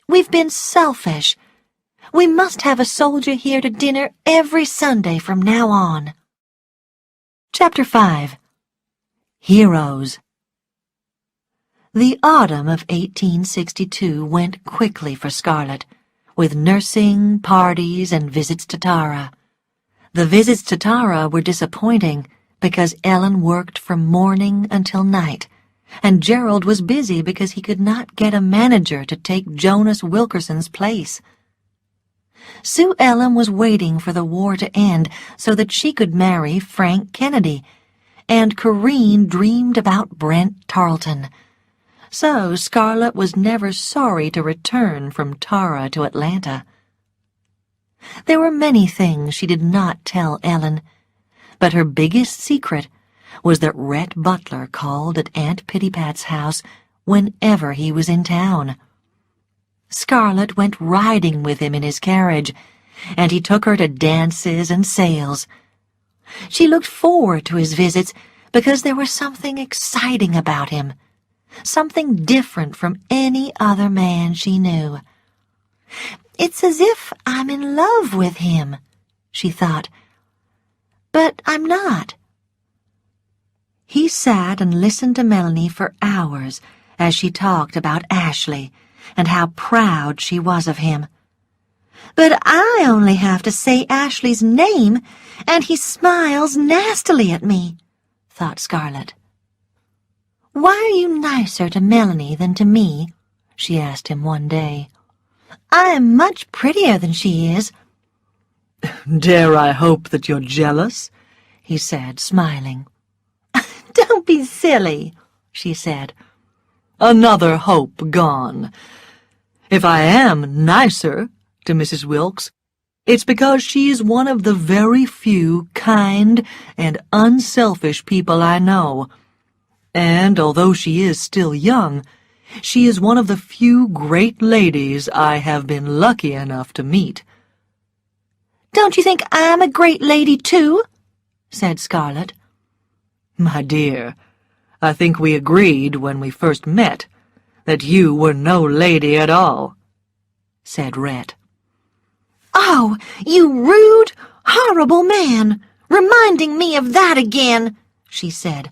We've been selfish. We must have a soldier here to dinner every Sunday from now on." Chapter 5. Heroes. The autumn of 1862 went quickly for Scarlet, with nursing, parties, and visits to Tara. The visits to Tara were disappointing because Ellen worked from morning until night, and Gerald was busy because he could not get a manager to take Jonas Wilkerson's place. Sue Ellen was waiting for the war to end so that she could marry Frank Kennedy, and Corinne dreamed about Brent Tarleton. So Scarlett was never sorry to return from Tara to Atlanta. There were many things she did not tell Ellen, but her biggest secret was that Rhett Butler called at Aunt Pittypat's house whenever he was in town. Scarlett went riding with him in his carriage, and he took her to dances and sales. She looked forward to his visits because there was something exciting about him, something different from any other man she knew. "It's as if I'm in love with him," she thought. "But I'm not." He sat and listened to Melanie for hours as she talked about Ashley and how proud she was of him. "But I only have to say Ashley's name, and he smiles nastily at me," thought Scarlett. "Why are you nicer to Melanie than to me?" she asked him one day. "I am much prettier than she is." "Dare I hope that you're jealous?" he said, smiling. "Don't be silly," she said. Another hope gone. If I am nicer to Mrs. Wilkes, it's because she is one of the very few kind and unselfish people I know. And although she is still young, she is one of the few great ladies I have been lucky enough to meet." "Don't you think I'm a great lady, too?" said Scarlett. My dear, I think we agreed when we first met that you were no lady at all," said Rhett. "Oh, you rude, horrible man, reminding me of that again," she said.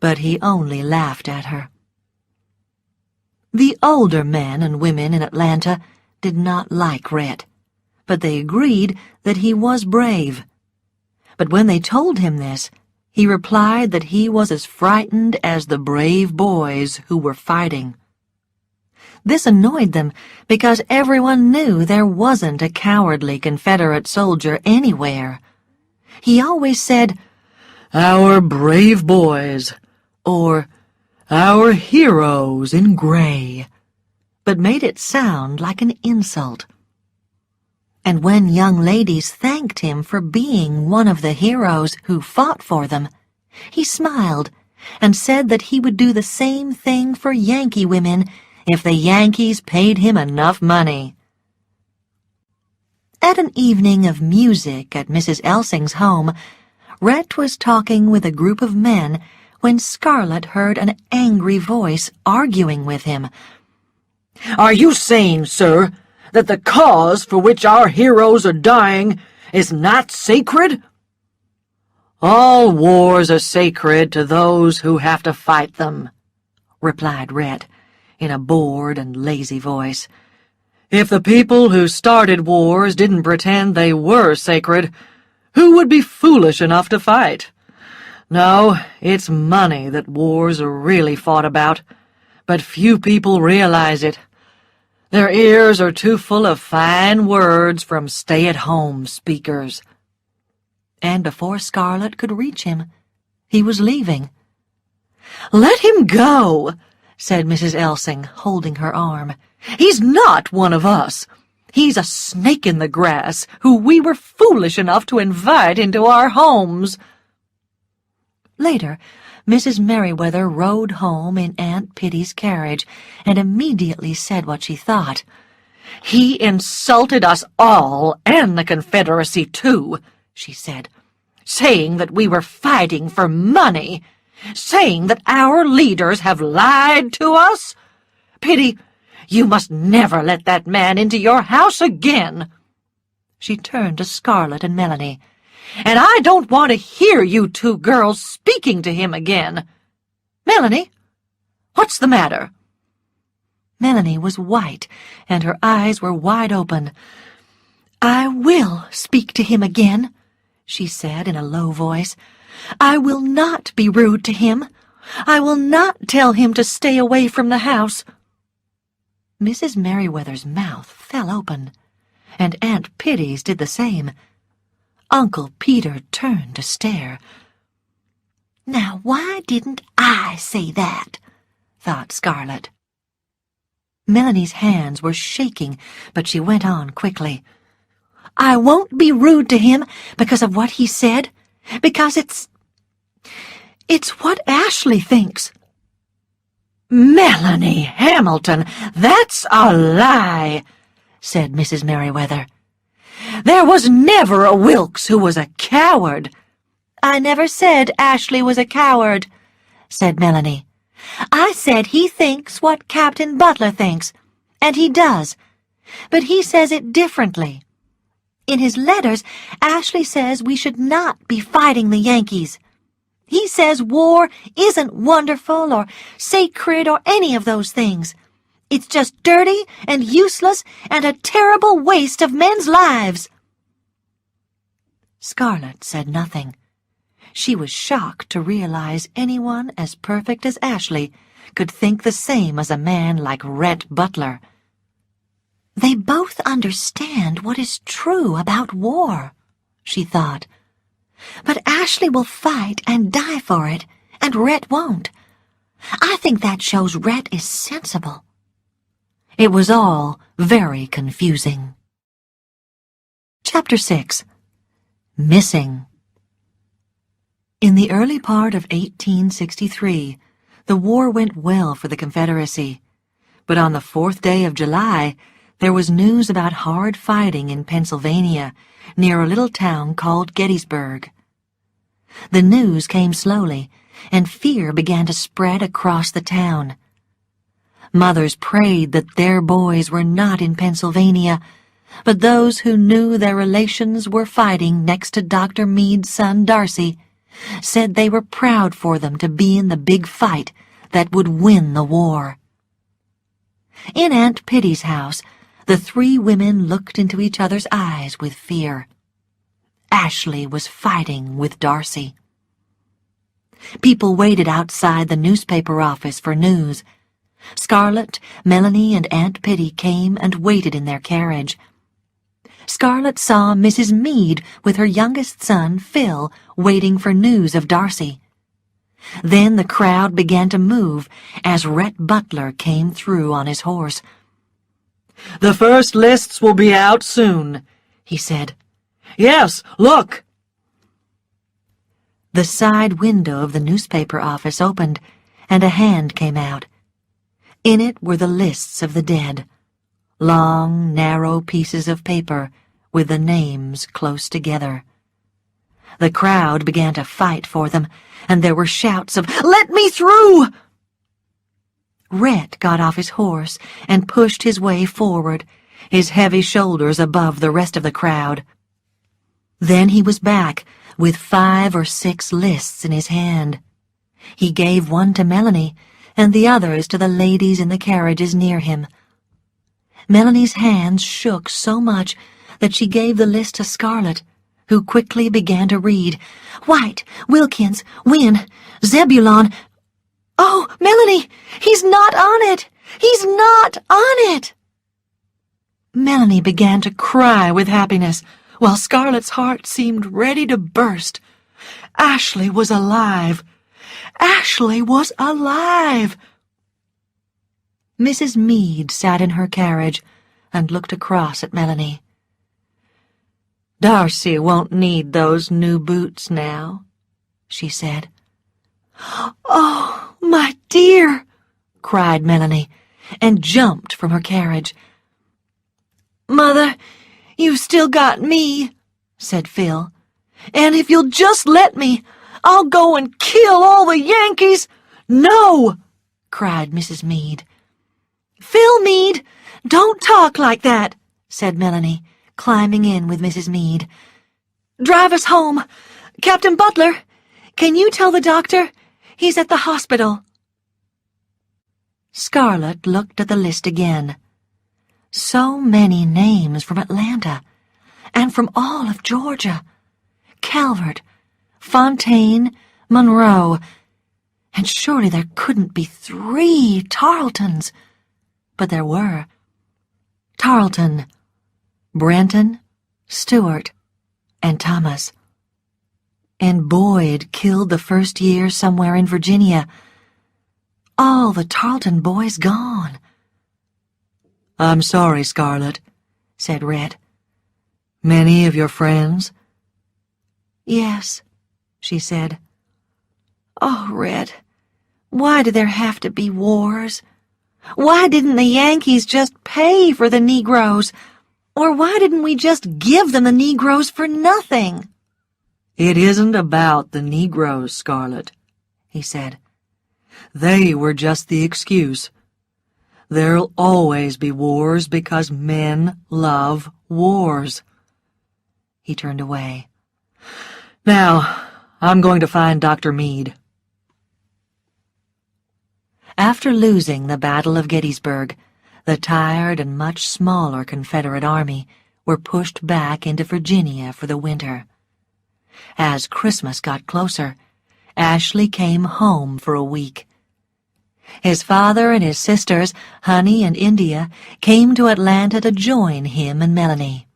But he only laughed at her. The older men and women in Atlanta did not like Rhett, but they agreed that he was brave. But when they told him this, he replied that he was as frightened as the brave boys who were fighting. This annoyed them because everyone knew there wasn't a cowardly Confederate soldier anywhere. He always said, "Our brave boys," or "Our heroes in gray," but made it sound like an insult. And when young ladies thanked him for being one of the heroes who fought for them, he smiled and said that he would do the same thing for Yankee women if the Yankees paid him enough money. At an evening of music at Mrs. Elsing's home, Rhett was talking with a group of men when Scarlett heard an angry voice arguing with him. "Are you saying, sir, that the cause for which our heroes are dying is not sacred?" "All wars are sacred to those who have to fight them," replied Rhett, in a bored and lazy voice. "If the people who started wars didn't pretend they were sacred, who would be foolish enough to fight? No, it's money that wars are really fought about, but few people realize it. Their ears are too full of fine words from stay-at-home speakers." And before Scarlett could reach him, he was leaving. "Let him go," said Mrs. Elsing, holding her arm. "He's not one of us. He's a snake in the grass who we were foolish enough to invite into our homes." Later, Mrs. Merriweather rode home in Aunt Pitty's carriage and immediately said what she thought. "He insulted us all, and the Confederacy, too," she said, "saying that we were fighting for money, saying that our leaders have lied to us. Pitty, you must never let that man into your house again." She turned to Scarlett and Melanie. "And I don't want to hear you two girls speaking to him again. Melanie, what's the matter?" Melanie was white, and her eyes were wide open. "I will speak to him again," she said in a low voice. "I will not be rude to him. I will not tell him to stay away from the house." Mrs. Merriweather's mouth fell open, and Aunt Pitty's did the same. Uncle Peter turned to stare. Now, why didn't I say that? Thought Scarlet. Melanie's hands were shaking, but she went on quickly. I won't be rude to him because of what he said, because it's what Ashley thinks. Melanie Hamilton, that's a lie, said Mrs. Merriweather. There was never a Wilkes who was a coward. I never said Ashley was a coward, said Melanie. I said he thinks what Captain Butler thinks, and he does, but he says it differently. In his letters, Ashley says we should not be fighting the Yankees. He says war isn't wonderful or sacred or any of those things. It's just dirty and useless and a terrible waste of men's lives. Scarlet said nothing. She was shocked to realize anyone as perfect as Ashley could think the same as a man like Rhett Butler. They both understand what is true about war, she thought. But Ashley will fight and die for it, and Rhett won't. I think that shows Rhett is sensible. It was all very confusing. Chapter 6. Missing. In the early part of 1863, the war went well for the Confederacy, but on the 4th day of July, there was news about hard fighting in Pennsylvania, near a little town called Gettysburg. The news came slowly, and fear began to spread across the town. Mothers prayed that their boys were not in Pennsylvania, but those who knew their relations were fighting next to Dr. Meade's son Darcy said they were proud for them to be in the big fight that would win the war. In Aunt Pitty's house, the three women looked into each other's eyes with fear. Ashley was fighting with Darcy. People waited outside the newspaper office for news. Scarlet, Melanie, and Aunt Pitty came and waited in their carriage. Scarlet saw Mrs. Meade with her youngest son, Phil, waiting for news of Darcy. Then the crowd began to move as Rhett Butler came through on his horse. The first lists will be out soon, he said. Yes, look! The side window of the newspaper office opened, and a hand came out. In it were the lists of the dead, long, narrow pieces of paper with the names close together. The crowd began to fight for them, and there were shouts of, "Let me through!" Rhett got off his horse and pushed his way forward, his heavy shoulders above the rest of the crowd. Then he was back, with 5 or 6 lists in his hand. He gave one to Melanie, and the others to the ladies in the carriages near him. Melanie's hands shook so much that she gave the list to Scarlet, who quickly began to read. White, Wilkins, Wynne, Zebulon. Oh, Melanie, he's not on it! He's not on it! Melanie began to cry with happiness, while Scarlet's heart seemed ready to burst. Ashley was alive! Ashley was alive! Mrs. Meade sat in her carriage and looked across at Melanie. Darcy won't need those new boots now, she said. Oh, my dear, cried Melanie, and jumped from her carriage. Mother, you've still got me, said Phil, and if you'll just let me, I'll go and kill all the Yankees. No, cried Mrs. Meade. Phil Meade, don't talk like that, said Melanie, climbing in with Mrs. Meade. Drive us home. Captain Butler, can you tell the doctor? He's at the hospital. Scarlet looked at the list again. So many names from Atlanta, and from all of Georgia. Calvert, Fontaine, Monroe, and surely there couldn't be 3 Tarletons. But there were. Tarleton, Brenton, Stewart, and Thomas. And Boyd killed the first year somewhere in Virginia. All the Tarleton boys gone. I'm sorry, Scarlet, said Red. Many of your friends? Yes, she said. Oh, Red, why do there have to be wars? Why didn't the Yankees just pay for the Negroes? Or why didn't we just give them the Negroes for nothing? It isn't about the Negroes, Scarlet, he said. They were just the excuse. There'll always be wars because men love wars. He turned away. Now, I'm going to find Dr. Meade. After losing the Battle of Gettysburg, the tired and much smaller Confederate army were pushed back into Virginia for the winter. As Christmas got closer, Ashley came home for a week. His father and his sisters, Honey and India, came to Atlanta to join him and Melanie.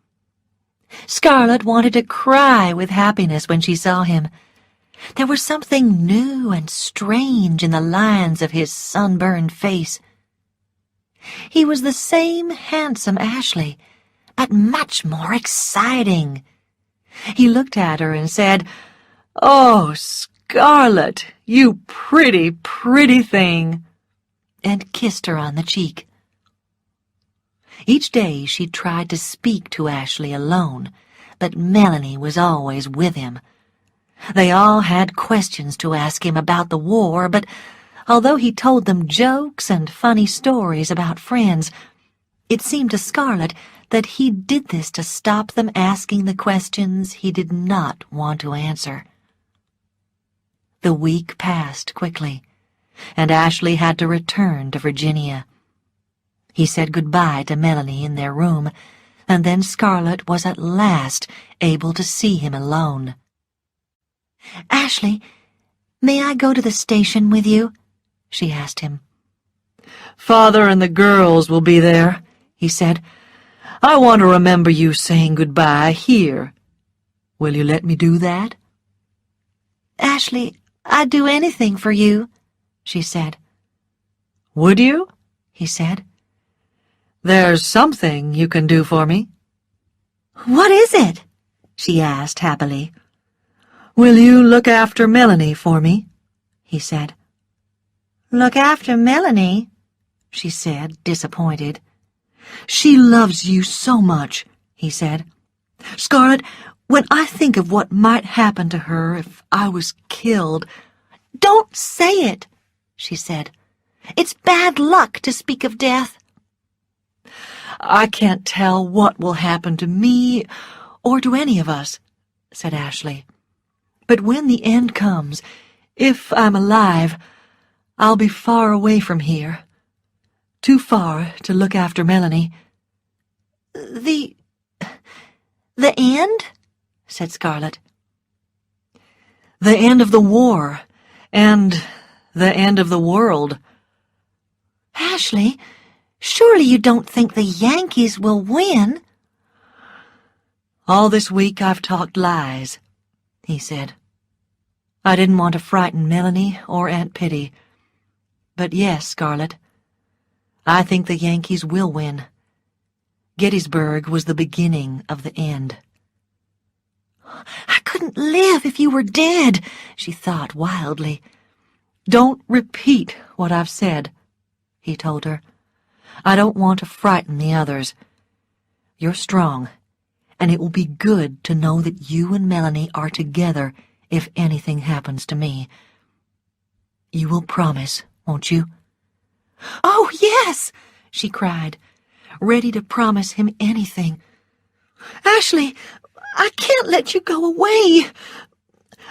Scarlet wanted to cry with happiness when she saw him. There was something new and strange in the lines of his sunburned face. He was the same handsome Ashley, but much more exciting. He looked at her and said, "Oh, Scarlet, you pretty, pretty thing," and kissed her on the cheek. Each day she tried to speak to Ashley alone, but Melanie was always with him. They all had questions to ask him about the war, but although he told them jokes and funny stories about friends, it seemed to Scarlet that he did this to stop them asking the questions he did not want to answer. The week passed quickly, and Ashley had to return to Virginia. He said goodbye to Melanie in their room, and then Scarlet was at last able to see him alone. "Ashley, may I go to the station with you?" she asked him. "Father and the girls will be there," he said. "I want to remember you saying goodbye here. Will you let me do that?" "Ashley, I'd do anything for you," she said. "Would you?" he said. "There's something you can do for me." "What is it?" she asked happily. "Will you look after Melanie for me?" he said. "Look after Melanie?" she said, disappointed. "She loves you so much," he said. "Scarlet, when I think of what might happen to her if I was killed—" "Don't say it," she said. "It's bad luck to speak of death." "I can't tell what will happen to me or to any of us," said Ashley. "But when the end comes, if I'm alive, I'll be far away from here. Too far to look after Melanie." The end?" said Scarlet. "The end of the war, and the end of the world." "Ashley, surely you don't think the Yankees will win?" "All this week I've talked lies," he said. "I didn't want to frighten Melanie or Aunt Pitty. But yes, Scarlet, I think the Yankees will win. Gettysburg was the beginning of the end." "I couldn't live if you were dead," she thought wildly. "Don't repeat what I've said," he told her. "I don't want to frighten the others. You're strong, and it will be good to know that you and Melanie are together if anything happens to me. You will promise, won't you?" "Oh, yes!" she cried, ready to promise him anything. "Ashley, I can't let you go away.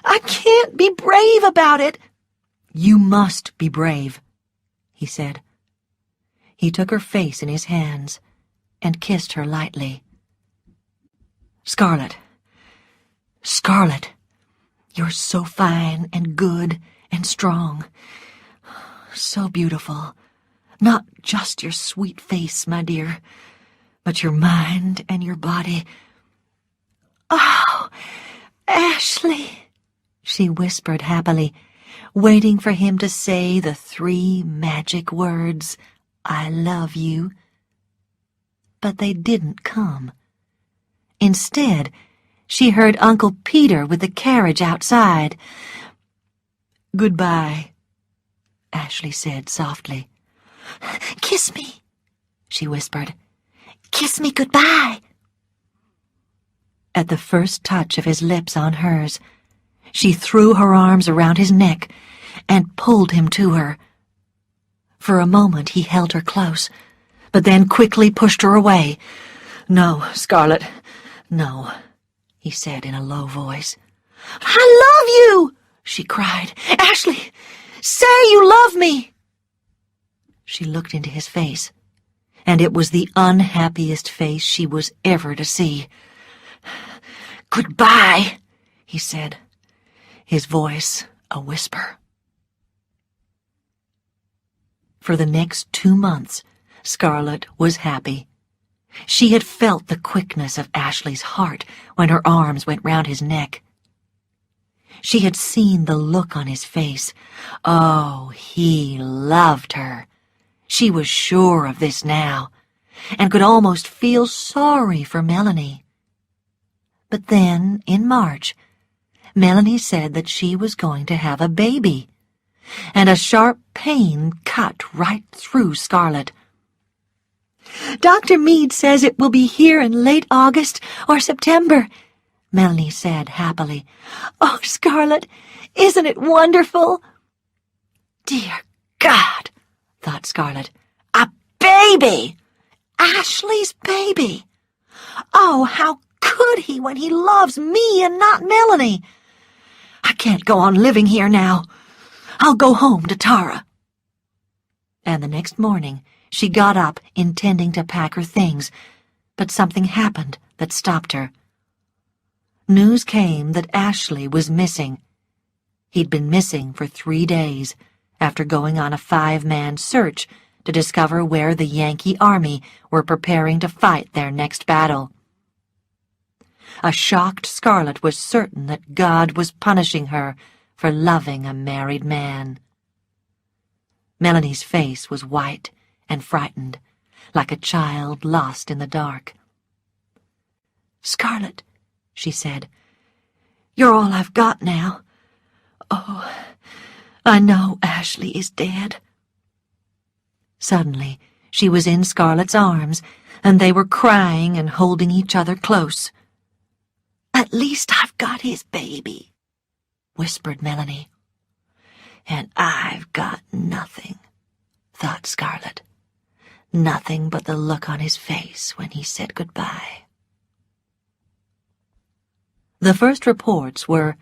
I can't be brave about it." "You must be brave," he said. He took her face in his hands and kissed her lightly. "Scarlet, Scarlet, you're so fine and good and strong. So beautiful. Not just your sweet face, my dear, but your mind and your body." "Oh, Ashley," she whispered happily, waiting for him to say the 3 magic words, "I love you." But they didn't come. Instead, she heard Uncle Peter with the carriage outside. "Goodbye," Ashley said softly. "Kiss me," she whispered. "Kiss me goodbye." At the first touch of his lips on hers, she threw her arms around his neck and pulled him to her. For a moment he held her close, but then quickly pushed her away. "No, Scarlett, no," he said in a low voice. "I love you!" she cried. "Ashley, say you love me!" She looked into his face, and it was the unhappiest face she was ever to see. "Goodbye," he said, his voice a whisper. For the next 2 months, Scarlett was happy. She had felt the quickness of Ashley's heart when her arms went round his neck. She had seen the look on his face. Oh, he loved her. She was sure of this now, and could almost feel sorry for Melanie. But then, in March, Melanie said that she was going to have a baby, and a sharp pain cut right through Scarlett. "Dr. Meade says it will be here in late August or September," Melanie said happily. "Oh, Scarlett, isn't it wonderful?" "Dear God," thought Scarlett. "A baby! Ashley's baby! Oh, how could he when he loves me and not Melanie? I can't go on living here now. I'll go home to Tara." And the next morning she got up intending to pack her things, but something happened that stopped her. News came that Ashley was missing. He'd been missing for 3 days after going on a 5-man search to discover where the Yankee army were preparing to fight their next battle. A shocked Scarlett was certain that God was punishing her for loving a married man. Melanie's face was white and frightened, like a child lost in the dark. "Scarlett," she said, "you're all I've got now. Oh, I know Ashley is dead." Suddenly, she was in Scarlett's arms, and they were crying and holding each other close. "At least I've got his baby," whispered Melanie. "And I've got nothing," thought Scarlett. Nothing but the look on his face when he said goodbye. The first reports were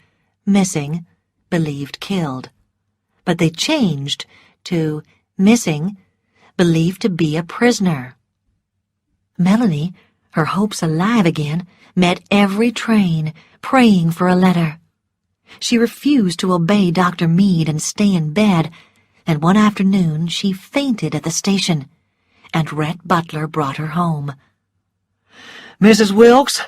missing, believed killed, but they changed to missing, believed to be a prisoner. Melanie, her hopes alive again, met every train, praying for a letter. She refused to obey Dr. Meade and stay in bed, and one afternoon she fainted at the station, and Rhett Butler brought her home. "Mrs. Wilkes,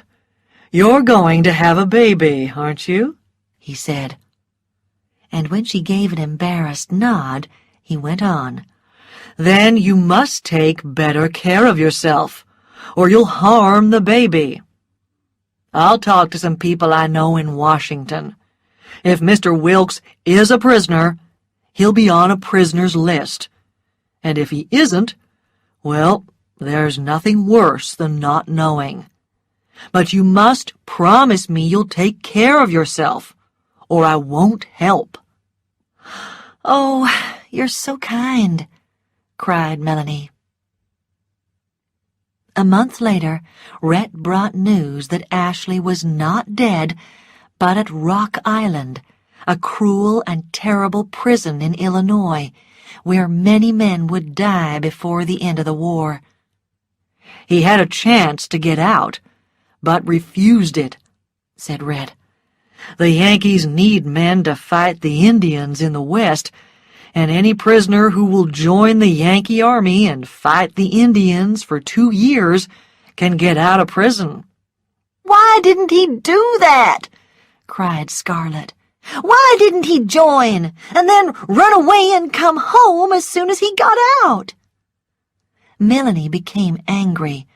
you're going to have a baby, aren't you?" he said. And when she gave an embarrassed nod, he went on. "Then you must take better care of yourself, or you'll harm the baby. I'll talk to some people I know in Washington. If Mr. Wilkes is a prisoner, he'll be on a prisoner's list. And if he isn't, well, there's nothing worse than not knowing. But you must promise me you'll take care of yourself, or I won't help." "Oh, you're so kind," cried Melanie. A month later, Rhett brought news that Ashley was not dead, but at Rock Island, a cruel and terrible prison in Illinois, where many men would die before the end of the war. "He had a chance to get out, but refused it," said Red. "The Yankees need men to fight the Indians in the West, and any prisoner who will join the Yankee army and fight the Indians for 2 years can get out of prison." "Why didn't he do that?" cried Scarlett. Why didn't he join and then run away and come home as soon as he got out? Melanie became angry.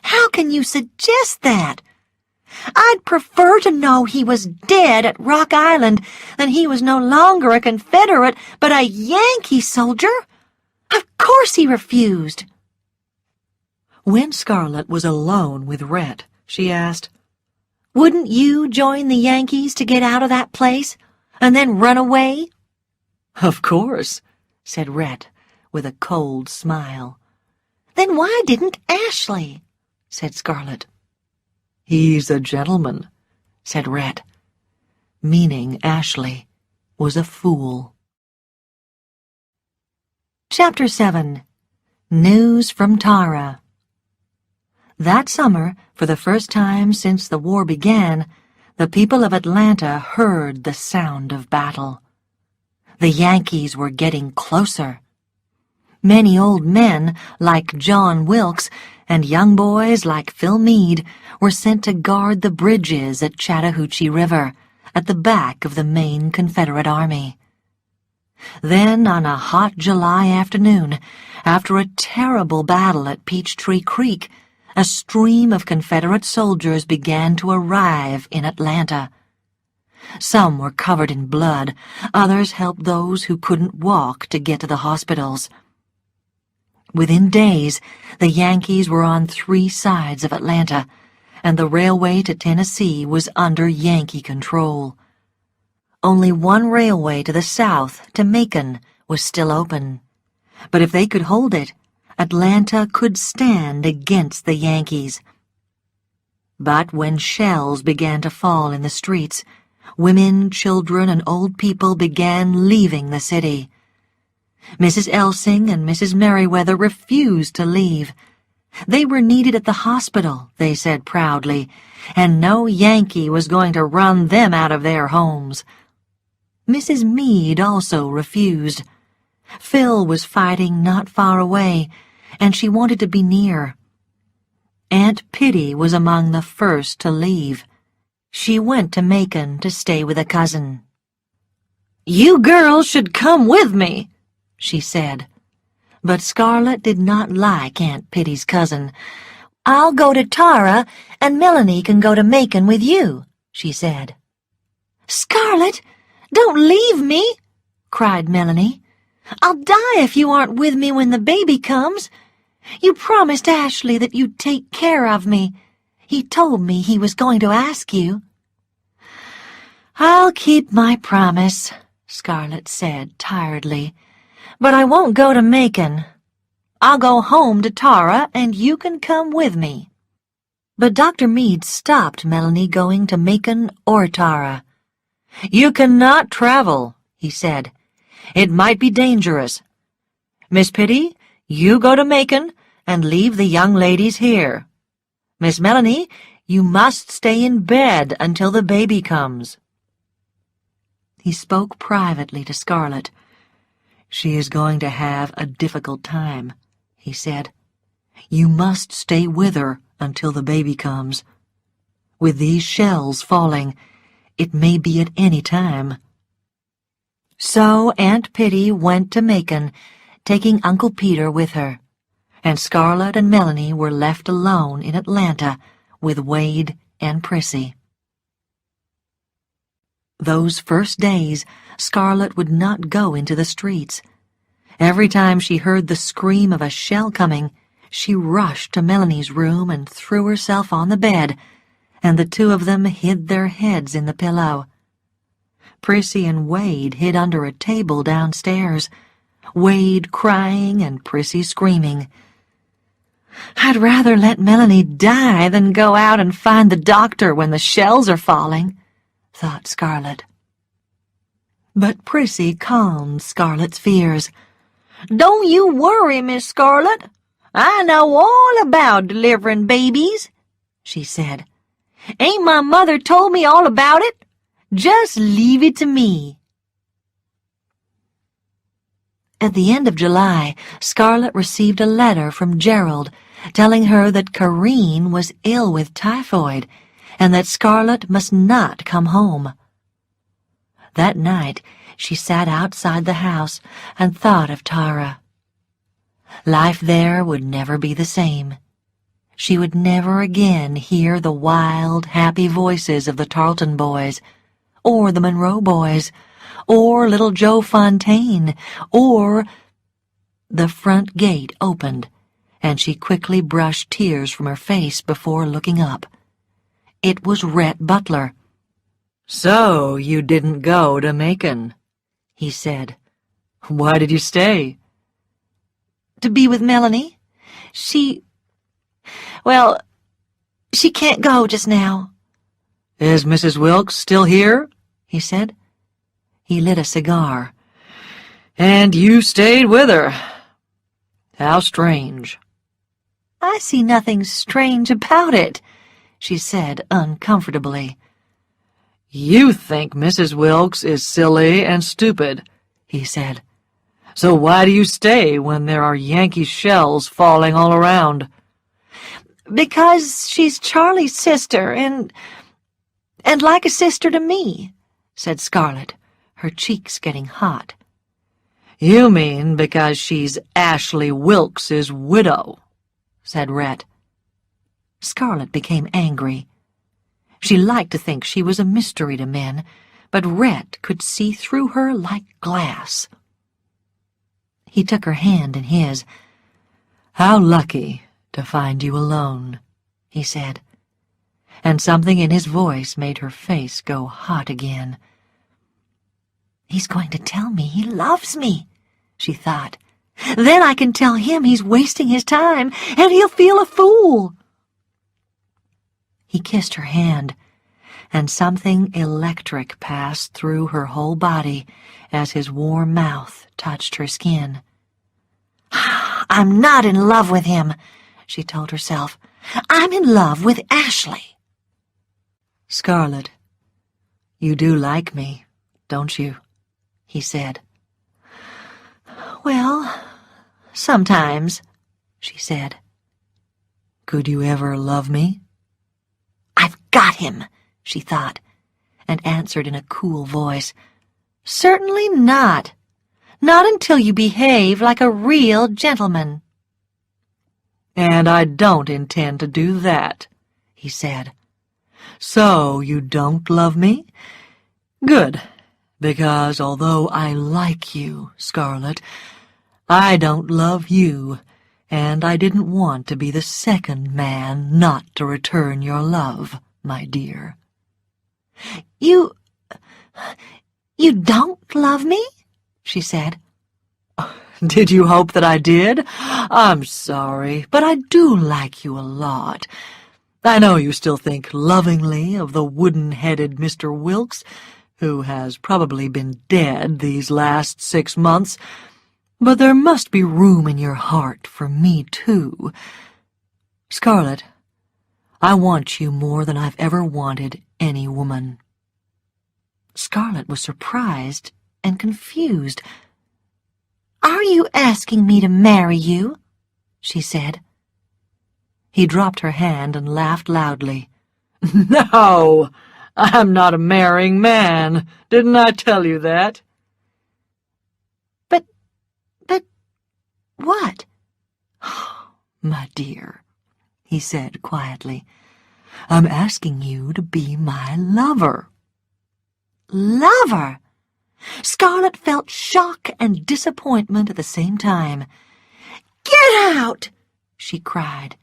How can you suggest that? I'd prefer to know he was dead at Rock Island than he was no longer a Confederate but a Yankee soldier. Of course he refused. When Scarlet was alone with Rhett, she asked, "Wouldn't you join the Yankees to get out of that place and then run away?" "Of course," said Rhett with a cold smile. "Then why didn't Ashley?" said Scarlet. "He's a gentleman," said Rhett, meaning Ashley was a fool. Chapter 7. News from Tara. That summer, for the first time since the war began, the people of Atlanta heard the sound of battle. The Yankees were getting closer. Many old men, like John Wilkes, and young boys like Phil Meade were sent to guard the bridges at Chattahoochee River, at the back of the main Confederate Army. Then, on a hot July afternoon, after a terrible battle at Peachtree Creek, a stream of Confederate soldiers began to arrive in Atlanta. Some were covered in blood, others helped those who couldn't walk to get to the hospitals. Within days, the Yankees were on 3 sides of Atlanta, and the railway to Tennessee was under Yankee control. Only one railway to the south, to Macon, was still open. But if they could hold it, Atlanta could stand against the Yankees. But when shells began to fall in the streets, women, children, and old people began leaving the city. Mrs. Elsing and Mrs. Merriweather refused to leave. They were needed at the hospital, they said proudly, and no Yankee was going to run them out of their homes. Mrs. Meade also refused. Phil was fighting not far away, and she wanted to be near. Aunt Pitty was among the first to leave. She went to Macon to stay with a cousin. "You girls should come with me," she said. But Scarlet did not like Aunt Pitty's cousin. "I'll go to Tara, and Melanie can go to Macon with you," she said. "Scarlet, don't leave me," cried Melanie. "I'll die if you aren't with me when the baby comes. You promised Ashley that you'd take care of me. He told me he was going to ask you." "I'll keep my promise," Scarlet said tiredly. "But I won't go to Macon. I'll go home to Tara, and you can come with me." But Dr. Meade stopped Melanie going to Macon or Tara. "You cannot travel," he said. "It might be dangerous. Miss Pitty, you go to Macon and leave the young ladies here. Miss Melanie, you must stay in bed until the baby comes." He spoke privately to Scarlet. "She is going to have a difficult time," he said. "You must stay with her until the baby comes. With these shells falling, it may be at any time." So Aunt Pitty went to Macon, taking Uncle Peter with her, and Scarlet and Melanie were left alone in Atlanta with Wade and Prissy. Those first days, Scarlet would not go into the streets. Every time she heard the scream of a shell coming, she rushed to Melanie's room and threw herself on the bed, and the two of them hid their heads in the pillow. Prissy and Wade hid under a table downstairs, Wade crying and Prissy screaming. "I'd rather let Melanie die than go out and find the doctor when the shells are falling," thought Scarlet. But Prissy calmed Scarlet's fears. "Don't you worry, Miss Scarlet. I know all about delivering babies," she said. "Ain't my mother told me all about it? Just leave it to me." At the end of July, Scarlet received a letter from Gerald telling her that Kareen was ill with typhoid and that Scarlet must not come home. That night, she sat outside the house and thought of Tara. Life there would never be the same. She would never again hear the wild, happy voices of the Tarleton boys, or the Monroe boys, or little Joe Fontaine, or— The front gate opened, and she quickly brushed tears from her face before looking up. It was Rhett Butler. "So you didn't go to Macon," he said. "Why did you stay?" To be with Melanie. Well, she can't go just now. "Is Mrs. Wilkes still here?" he said. He lit a cigar. "And you stayed with her. How strange." I see nothing strange about it, she said uncomfortably. "You think Mrs. Wilkes is silly and stupid," he said. "So why do you stay when there are Yankee shells falling all around?" Because she's Charlie's sister, and like a sister to me, said Scarlett, her cheeks getting hot. "You mean because she's Ashley Wilkes's widow," said Rhett. Scarlett became angry. She liked to think she was a mystery to men, but Rhett could see through her like glass. He took her hand in his. "How lucky to find you alone," he said, and something in his voice made her face go hot again. He's going to tell me he loves me, she thought. Then I can tell him he's wasting his time, and he'll feel a fool. He kissed her hand, and something electric passed through her whole body as his warm mouth touched her skin. I'm not in love with him, she told herself. I'm in love with Ashley. "Scarlett, you do like me, don't you?" he said. Well, sometimes, she said. "Could you ever love me?" I've got him, she thought, and answered in a cool voice. Certainly not. Not until you behave like a real gentleman. "And I don't intend to do that," he said. "So you don't love me? Good, because although I like you, Scarlett, I don't love you, and I didn't want to be the second man not to return your love, my dear." You don't love me? She said. "Did you hope that I did? I'm sorry, but I do like you a lot. I know you still think lovingly of the wooden-headed Mr. Wilkes, who has probably been dead these last 6 months, but there must be room in your heart for me, too. Scarlett, I want you more than I've ever wanted any woman." Scarlett was surprised and confused. Are you asking me to marry you? She said. He dropped her hand and laughed loudly. "No, I'm not a marrying man. Didn't I tell you that?" But what? "My dear," he said quietly, "I'm asking you to be my lover." Lover? Scarlett felt shock and disappointment at the same time. Get out! She cried.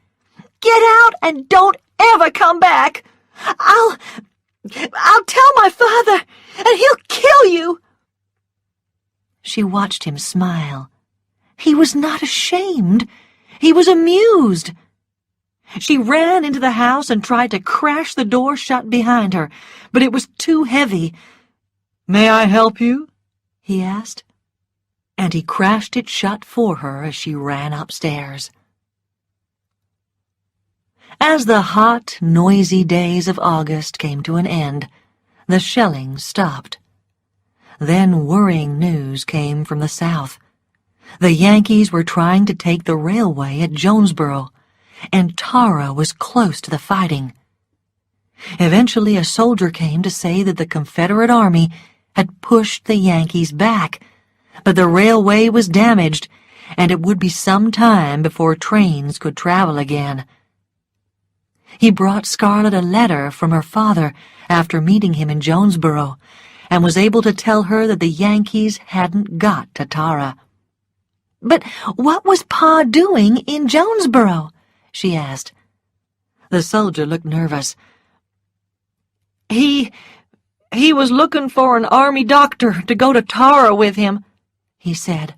Get out and don't ever come back! I'll tell my father, and he'll kill you! She watched him smile. He was not ashamed. He was amused. She ran into the house and tried to crash the door shut behind her, but it was too heavy. "May I help you?" he asked, and he crashed it shut for her as she ran upstairs. As the hot, noisy days of August came to an end, the shelling stopped. Then worrying news came from the South. The Yankees were trying to take the railway at Jonesboro, and Tara was close to the fighting. Eventually a soldier came to say that the Confederate Army had pushed the Yankees back, but the railway was damaged, and it would be some time before trains could travel again. He brought Scarlett a letter from her father after meeting him in Jonesboro, and was able to tell her that the Yankees hadn't got to Tara. "But what was Pa doing in Jonesboro?" she asked. The soldier looked nervous. He was looking for an army doctor to go to Tara with him," he said.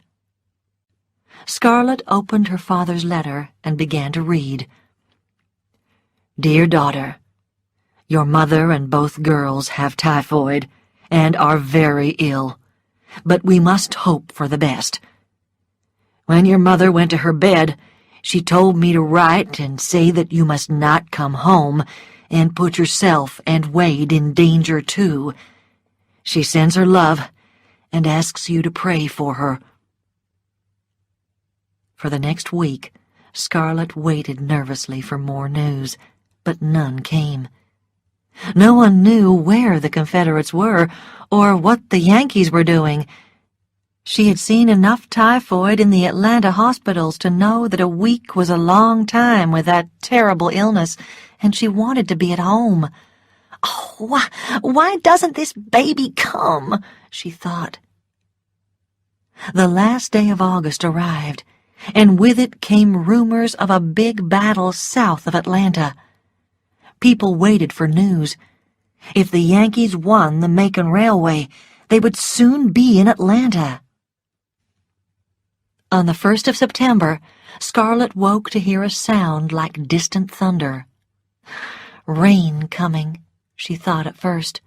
Scarlett opened her father's letter and began to read. "Dear daughter, your mother and both girls have typhoid and are very ill, but we must hope for the best. When your mother went to her bed, she told me to write and say that you must not come home and put yourself and Wade in danger too. She sends her love and asks you to pray for her." For the next week, Scarlett waited nervously for more news, but none came. No one knew where the Confederates were or what the Yankees were doing. She had seen enough typhoid in the Atlanta hospitals to know that a week was a long time with that terrible illness, and she wanted to be at home. "Oh, why doesn't this baby come?" she thought. The last day of August arrived, and with it came rumors of a big battle south of Atlanta. People waited for news. If the Yankees won the Macon Railway, they would soon be in Atlanta. On the 1st of September, Scarlett woke to hear a sound like distant thunder. Rain coming, she thought at first.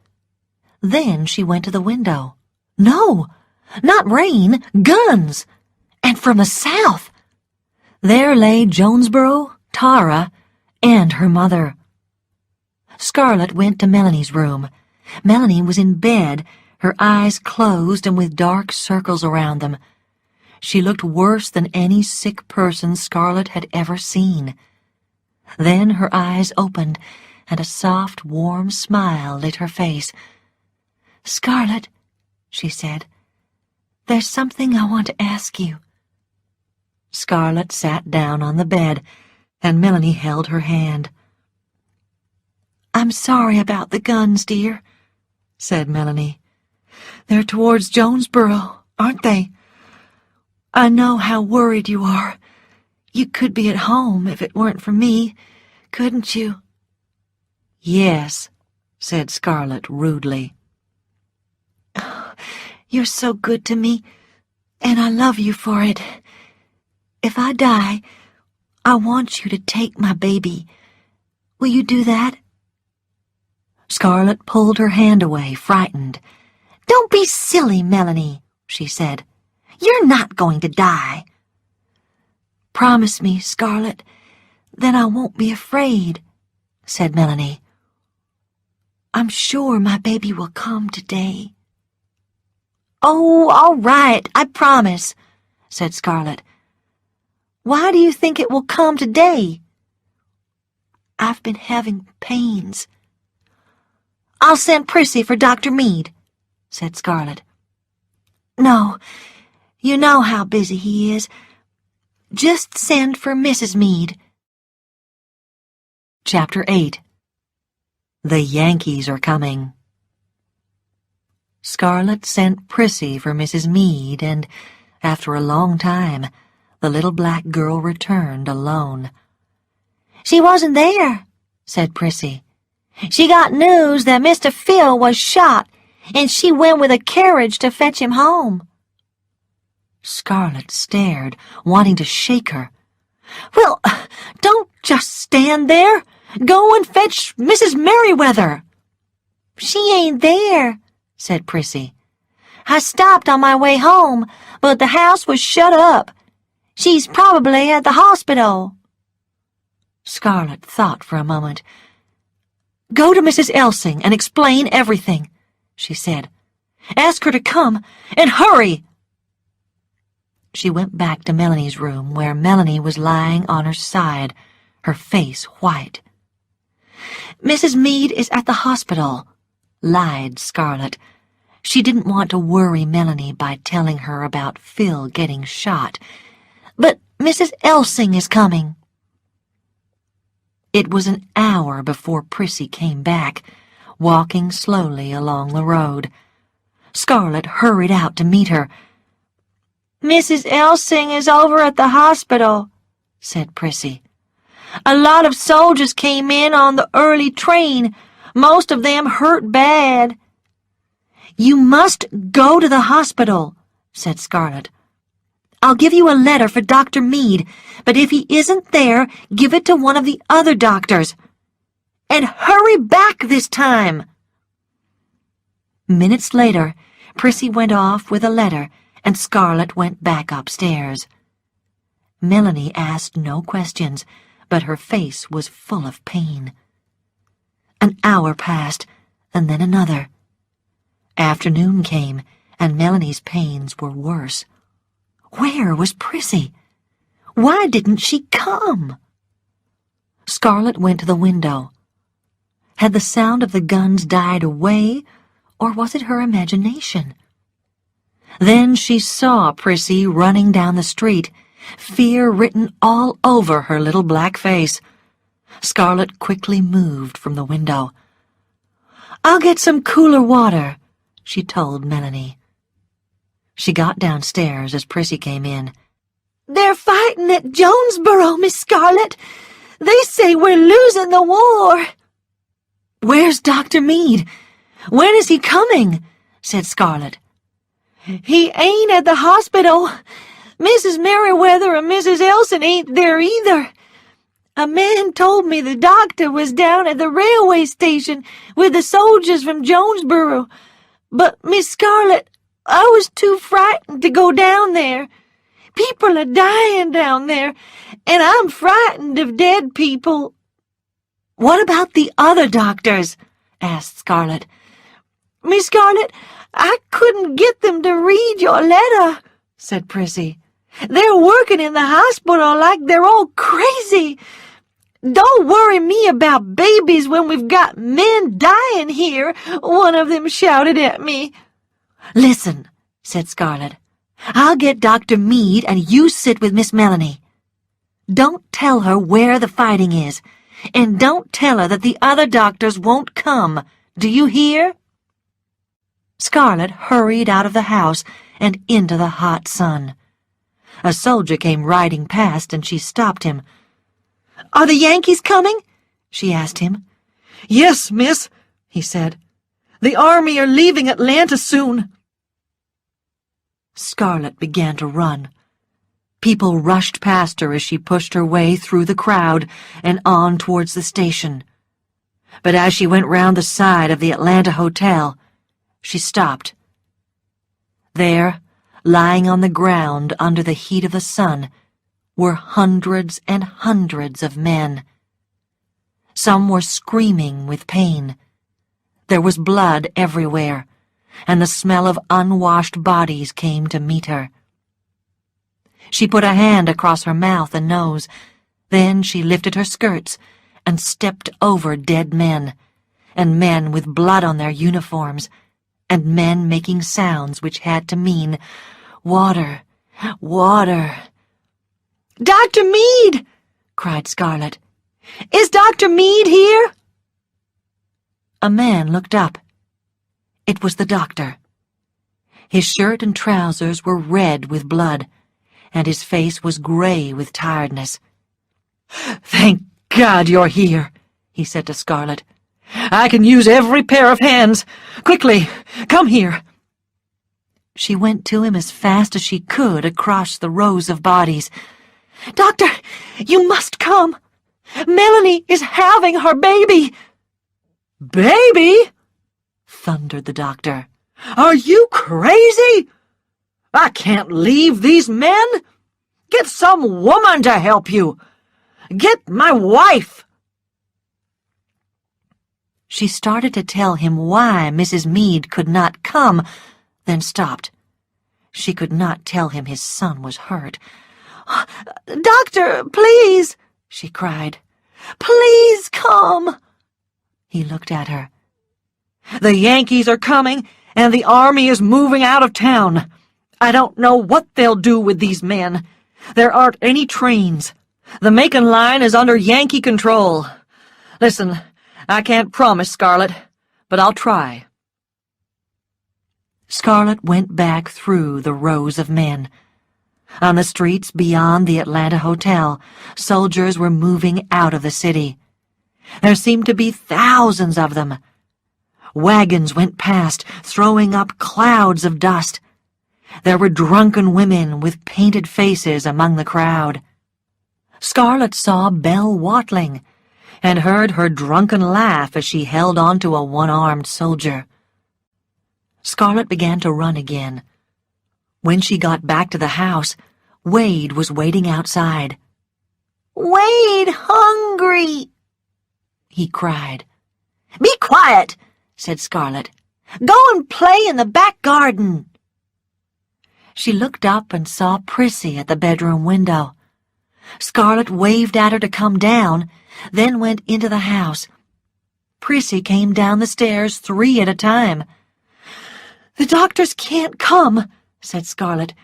Then she went to the window. No, not rain, guns! And from the south! There lay Jonesboro, Tara, and her mother. Scarlett went to Melanie's room. Melanie was in bed, her eyes closed and with dark circles around them. She looked worse than any sick person Scarlett had ever seen. Then her eyes opened, and a soft, warm smile lit her face. "Scarlett," she said, "there's something I want to ask you." Scarlett sat down on the bed, and Melanie held her hand. "I'm sorry about the guns, dear," said Melanie. "They're towards Jonesboro, aren't they? I know how worried you are. You could be at home if it weren't for me, couldn't you?" "Yes," said Scarlett rudely. "You're so good to me, and I love you for it. If I die, I want you to take my baby. Will you do that?" Scarlett pulled her hand away, frightened. "Don't be silly, Melanie," she said. "You're not going to die." "Promise me, Scarlett, then I won't be afraid," said Melanie. "I'm sure my baby will come today." "Oh, all right, I promise," said Scarlett. "Why do you think it will come today?" "I've been having pains." "I'll send Prissy for Dr. Meade," said Scarlett. "No, you know how busy he is. Just send for Mrs. Meade." Chapter 8. The Yankees Are Coming. Scarlett sent Prissy for Mrs. Meade, and, after a long time, the little black girl returned alone. "She wasn't there," said Prissy. "She got news that Mr. Phil was shot, and she went with a carriage to fetch him home." Scarlett stared, wanting to shake her. "Well, don't just stand there. Go and fetch Mrs. Merriweather." "She ain't there," said Prissy. "I stopped on my way home, but the house was shut up. She's probably at the hospital." Scarlett thought for a moment. "Go to Mrs. Elsing and explain everything," she said. "Ask her to come, and hurry." She went back to Melanie's room, where Melanie was lying on her side, her face white. "Mrs. Meade is at the hospital," lied Scarlett. She didn't want to worry Melanie by telling her about Phil getting shot. "But Mrs. Elsing is coming." It was an hour before Prissy came back, walking slowly along the road. Scarlet hurried out to meet her. "Mrs. Elsing is over at the hospital," said Prissy. "A lot of soldiers came in on the early train. Most of them hurt bad." "You must go to the hospital," said Scarlet. "I'll give you a letter for Dr. Meade, but if he isn't there, give it to one of the other doctors. And hurry back this time." Minutes later, Prissy went off with a letter, and Scarlet went back upstairs. Melanie asked no questions, but her face was full of pain. An hour passed, and then another. Afternoon came, and Melanie's pains were worse. Where was Prissy? Why didn't she come? Scarlet went to the window. Had the sound of the guns died away, or was it her imagination? Then she saw Prissy running down the street, fear written all over her little black face. Scarlet quickly moved from the window. "I'll get some cooler water," she told Melanie. She got downstairs as Prissy came in. "They're fighting at Jonesboro, Miss Scarlet. They say we're losing the war." "Where's Dr. Meade? When is he coming?" said Scarlet. "He ain't at the hospital. Mrs. Merriweather and Mrs. Elson ain't there either. A man told me the doctor was down at the railway station with the soldiers from Jonesboro. But, Miss Scarlet, I was too frightened to go down there. People are dying down there, and I'm frightened of dead people." "What about the other doctors?" asked Scarlet. "Miss Scarlet, I couldn't get them to read your letter," said Prissy. "They're working in the hospital like they're all crazy. Don't worry me about babies when we've got men dying here," one of them shouted at me. "Listen," said Scarlet. "I'll get Dr. Meade and you sit with Miss Melanie. Don't tell her where the fighting is, and don't tell her that the other doctors won't come. Do you hear?" Scarlet hurried out of the house and into the hot sun. A soldier came riding past, and she stopped him. "Are the Yankees coming?" she asked him. "Yes, miss," he said. "The army are leaving Atlanta soon." Scarlet began to run. People rushed past her as she pushed her way through the crowd and on towards the station. But as she went round the side of the Atlanta Hotel, she stopped. There, lying on the ground under the heat of the sun, were hundreds and hundreds of men. Some were screaming with pain. There was blood everywhere, and the smell of unwashed bodies came to meet her. She put a hand across her mouth and nose. Then she lifted her skirts and stepped over dead men, and men with blood on their uniforms, and men making sounds which had to mean, "Water, water." "Dr. Meade!" cried Scarlet. "Is Dr. Meade here?" A man looked up. It was the doctor. His shirt and trousers were red with blood, and his face was gray with tiredness. "Thank God you're here," he said to Scarlet. "I can use every pair of hands. Quickly, come here." She went to him as fast as she could across the rows of bodies. "Doctor, you must come. Melanie is having her baby." "Baby?" thundered the doctor. "Are you crazy? I can't leave these men. Get some woman to help you. Get my wife." She started to tell him why Mrs. Meade could not come, then stopped. She could not tell him his son was hurt. "Doctor, please," she cried. "Please come." He looked at her. "The Yankees are coming, and the army is moving out of town. I don't know what they'll do with these men. There aren't any trains. The Macon line is under Yankee control. Listen, I can't promise, Scarlet, but I'll try." Scarlet went back through the rows of men. On the streets beyond the Atlanta Hotel, soldiers were moving out of the city. There seemed to be thousands of them. Wagons went past, throwing up clouds of dust. There were drunken women with painted faces among the crowd. Scarlet saw Belle Watling, and heard her drunken laugh as she held on to a one-armed soldier. Scarlet began to run again. When she got back to the house, Wade was waiting outside. "Wade hungry!" he cried. "Be quiet," said Scarlet. "Go and play in the back garden." She looked up and saw Prissy at the bedroom window. Scarlet waved at her to come down, then went into the house. Prissy came down the stairs 3 at a time. "The doctors can't come," said Scarlet.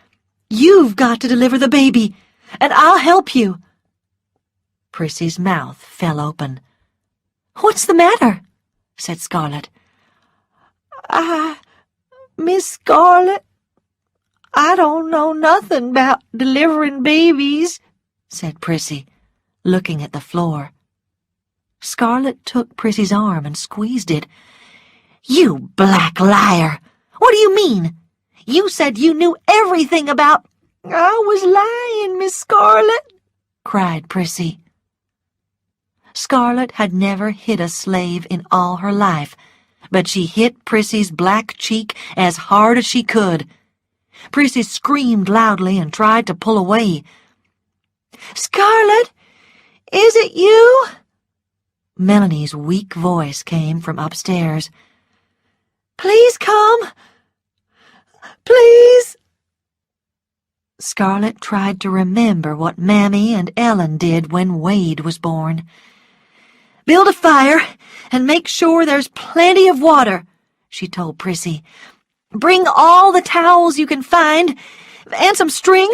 "You've got to deliver the baby, and I'll help you." Prissy's mouth fell open. "What's the matter?" said Scarlet. Miss Scarlet, I don't know nothing about delivering babies," said Prissy, looking at the floor. Scarlet took Prissy's arm and squeezed it. "You black liar! What do you mean? You said you knew everything about—" "I was lying, Miss Scarlet," cried Prissy. Scarlet had never hit a slave in all her life, but she hit Prissy's black cheek as hard as she could. Prissy screamed loudly and tried to pull away. "Scarlet, is it you?" Melanie's weak voice came from upstairs. "Please come. Please." Scarlet tried to remember what Mammy and Ellen did when Wade was born. "Build a fire and make sure there's plenty of water," she told Prissy. "Bring all the towels you can find, and some string,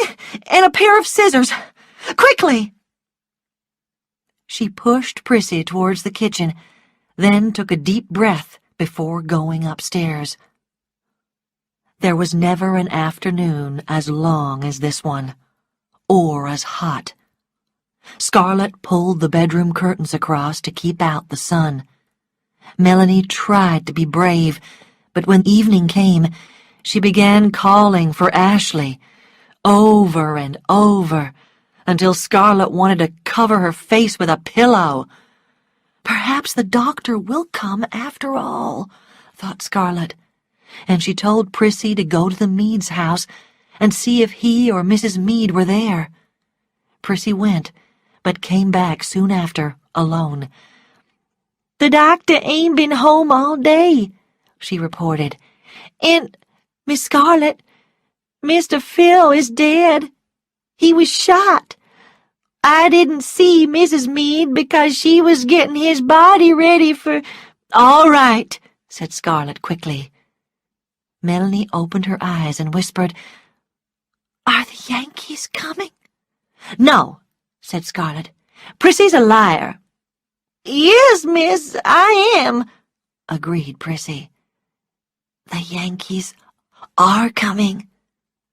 and a pair of scissors. Quickly!" She pushed Prissy towards the kitchen, then took a deep breath before going upstairs. There was never an afternoon as long as this one, or as hot. Scarlet pulled the bedroom curtains across to keep out the sun. Melanie tried to be brave, but when evening came, she began calling for Ashley, over and over, until Scarlet wanted to cover her face with a pillow. Perhaps the doctor will come after all, thought Scarlet, and she told Prissy to go to the Meads' house and see if he or Mrs. Mead were there. Prissy went, but came back soon after, alone. "The doctor ain't been home all day," she reported. "And, Miss Scarlet, Mr. Phil is dead. He was shot. I didn't see Mrs. Mead because she was getting his body ready for—" "All right," said Scarlet quickly. Melanie opened her eyes and whispered, "Are the Yankees coming?" "No," said Scarlet. "Prissy's a liar." "Yes, miss, I am," agreed Prissy. "The Yankees are coming,"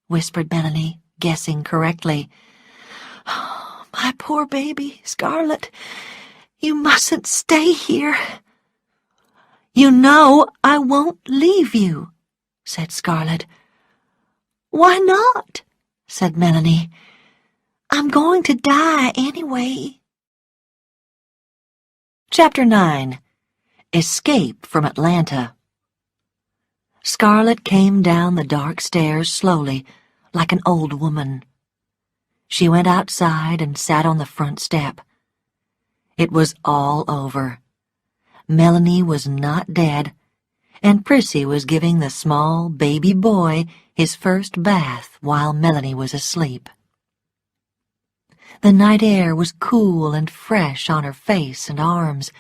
whispered Melanie, guessing correctly. "Oh, my poor baby, Scarlet, you mustn't stay here." "You know I won't leave you," said Scarlet. "Why not?" said Melanie. "I'm going to die anyway." Chapter 9. Escape from Atlanta. Scarlet came down the dark stairs slowly, like an old woman. She went outside and sat on the front step. It was all over. Melanie was not dead, and Prissy was giving the small baby boy his first bath while Melanie was asleep. The night air was cool and fresh on her face and arms.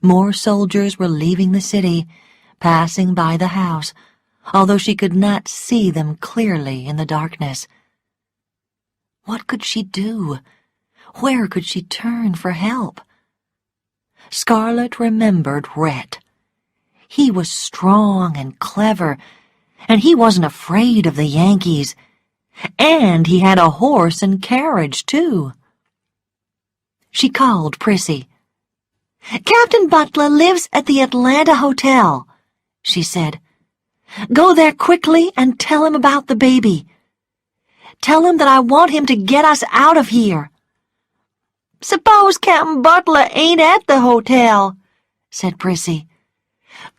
More soldiers were leaving the city, passing by the house, although she could not see them clearly in the darkness. What could she do? Where could she turn for help? Scarlet remembered Rhett. He was strong and clever, and he wasn't afraid of the Yankees. And he had a horse and carriage, too. She called Prissy. "Captain Butler lives at the Atlanta Hotel," she said. "Go there quickly and tell him about the baby. Tell him that I want him to get us out of here." "Suppose Captain Butler ain't at the hotel," said Prissy.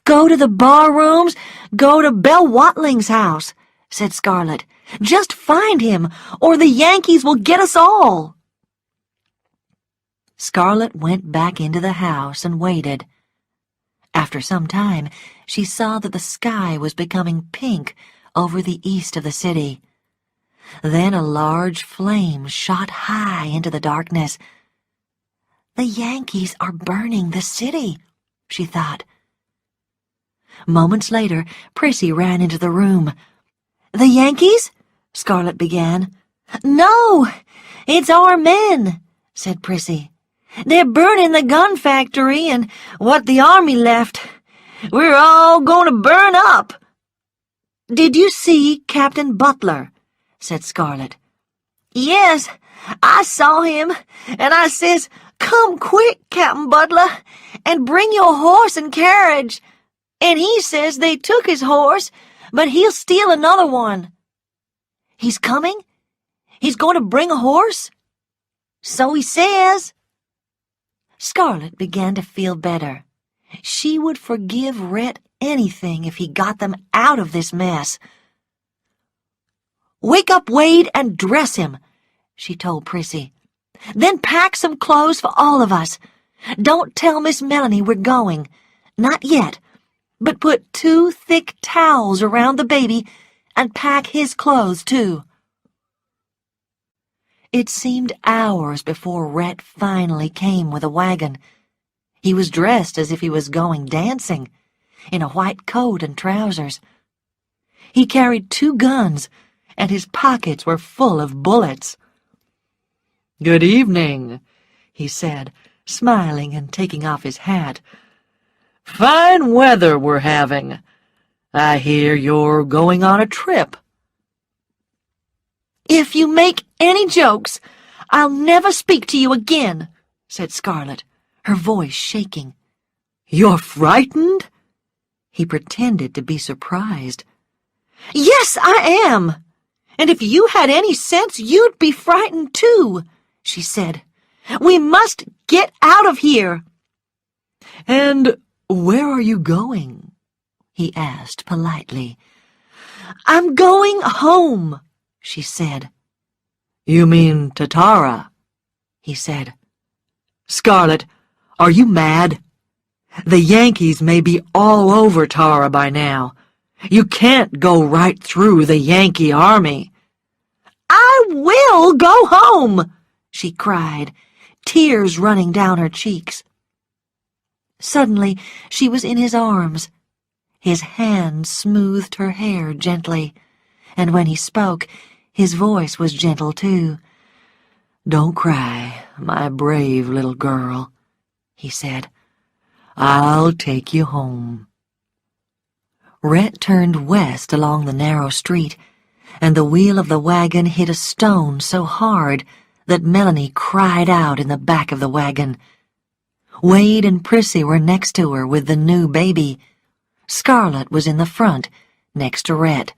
"Go to the bar rooms, go to Belle Watling's house," said Scarlet. "Just find him, or the Yankees will get us all." Scarlet went back into the house and waited. After some time, she saw that the sky was becoming pink over the east of the city. Then a large flame shot high into the darkness. "The Yankees are burning the city," she thought. Moments later, Prissy ran into the room. "The Yankees?" Scarlet began. "No, it's our men," said Prissy. "They're burning the gun factory and what the army left. We're all going to burn up." "Did you see Captain Butler?" said Scarlet. "Yes, I saw him, and I says, 'Come quick, Captain Butler, and bring your horse and carriage.' And he says they took his horse, but he'll steal another one." "He's coming? He's going to bring a horse?" "So he says." Scarlet began to feel better. She would forgive Rhett anything if he got them out of this mess. "Wake up Wade and dress him," she told Prissy. "Then pack some clothes for all of us. Don't tell Miss Melanie we're going. Not yet. But put 2 thick towels around the baby and pack his clothes, too." It seemed hours before Rhett finally came with a wagon. He was dressed as if he was going dancing, in a white coat and trousers. He carried 2 guns, and his pockets were full of bullets. "Good evening," he said, smiling and taking off his hat. "Fine weather we're having. I hear you're going on a trip." "If you make any jokes, I'll never speak to you again," said Scarlet, her voice shaking. "You're frightened?" He pretended to be surprised. "Yes, I am. And if you had any sense, you'd be frightened too," she said. "We must get out of here." "And where are you going?" he asked politely. "I'm going home," she said. "You mean to Tara?" he said. "Scarlet, are you mad? The Yankees may be all over Tara by now. You can't go right through the Yankee army." "I will go home," she cried, tears running down her cheeks. Suddenly, she was in his arms. His hand smoothed her hair gently, and when he spoke, his voice was gentle too. "Don't cry, my brave little girl," he said. "I'll take you home." Rhett turned west along the narrow street, and the wheel of the wagon hit a stone so hard that Melanie cried out in the back of the wagon. Wade and Prissy were next to her with the new baby. Scarlet was in the front, next to Rhett.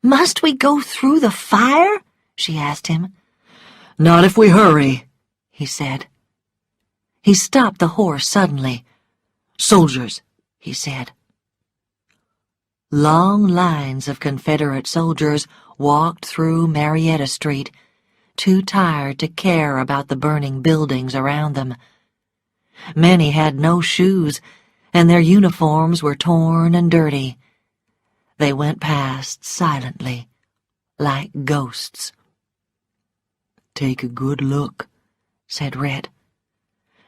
"Must we go through the fire?" she asked him. "Not if we hurry," he said. He stopped the horse suddenly. "Soldiers," he said. Long lines of Confederate soldiers walked through Marietta Street, too tired to care about the burning buildings around them. Many had no shoes, and their uniforms were torn and dirty. They went past silently, like ghosts. "Take a good look," said Rhett.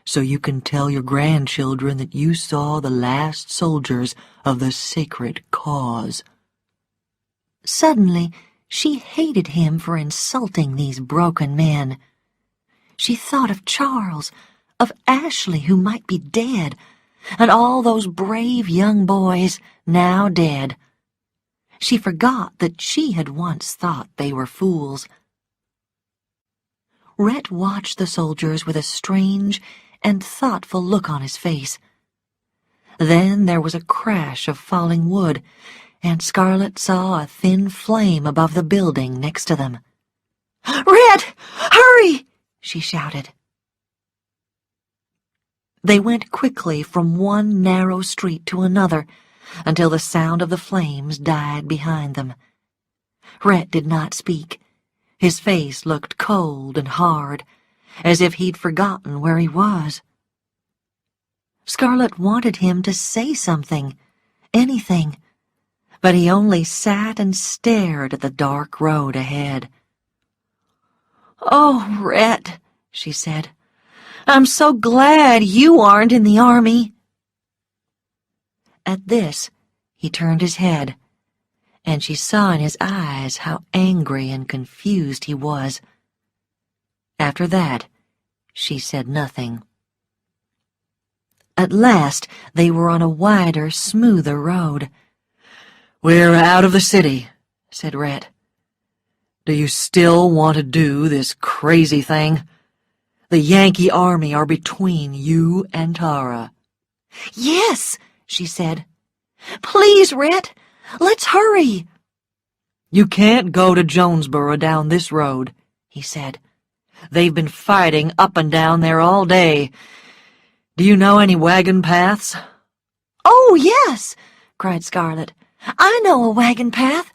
so you can tell your grandchildren that you saw the last soldiers of the sacred cause." Suddenly, she hated him for insulting these broken men. She thought of Charles, of Ashley, who might be dead, and all those brave young boys now dead. She forgot that she had once thought they were fools. Rhett watched the soldiers with a strange and thoughtful look on his face. Then there was a crash of falling wood, and Scarlet saw a thin flame above the building next to them. "Rhett, hurry!" she shouted. They went quickly from one narrow street to another until the sound of the flames died behind them. Rhett did not speak. His face looked cold and hard, as if he'd forgotten where he was. Scarlet wanted him to say something, anything, but he only sat and stared at the dark road ahead. "Oh, Rhett," she said, "I'm so glad you aren't in the army." At this, he turned his head, and she saw in his eyes how angry and confused he was. After that, she said nothing. At last, they were on a wider, smoother road. "We're out of the city," said Rhett. "Do you still want to do this crazy thing? The Yankee army are between you and Tara." "Yes," she said. "Please, Rhett, let's hurry." "You can't go to Jonesboro down this road," he said. "They've been fighting up and down there all day. Do you know any wagon paths?" "Oh, yes," cried Scarlet. "I know a wagon path.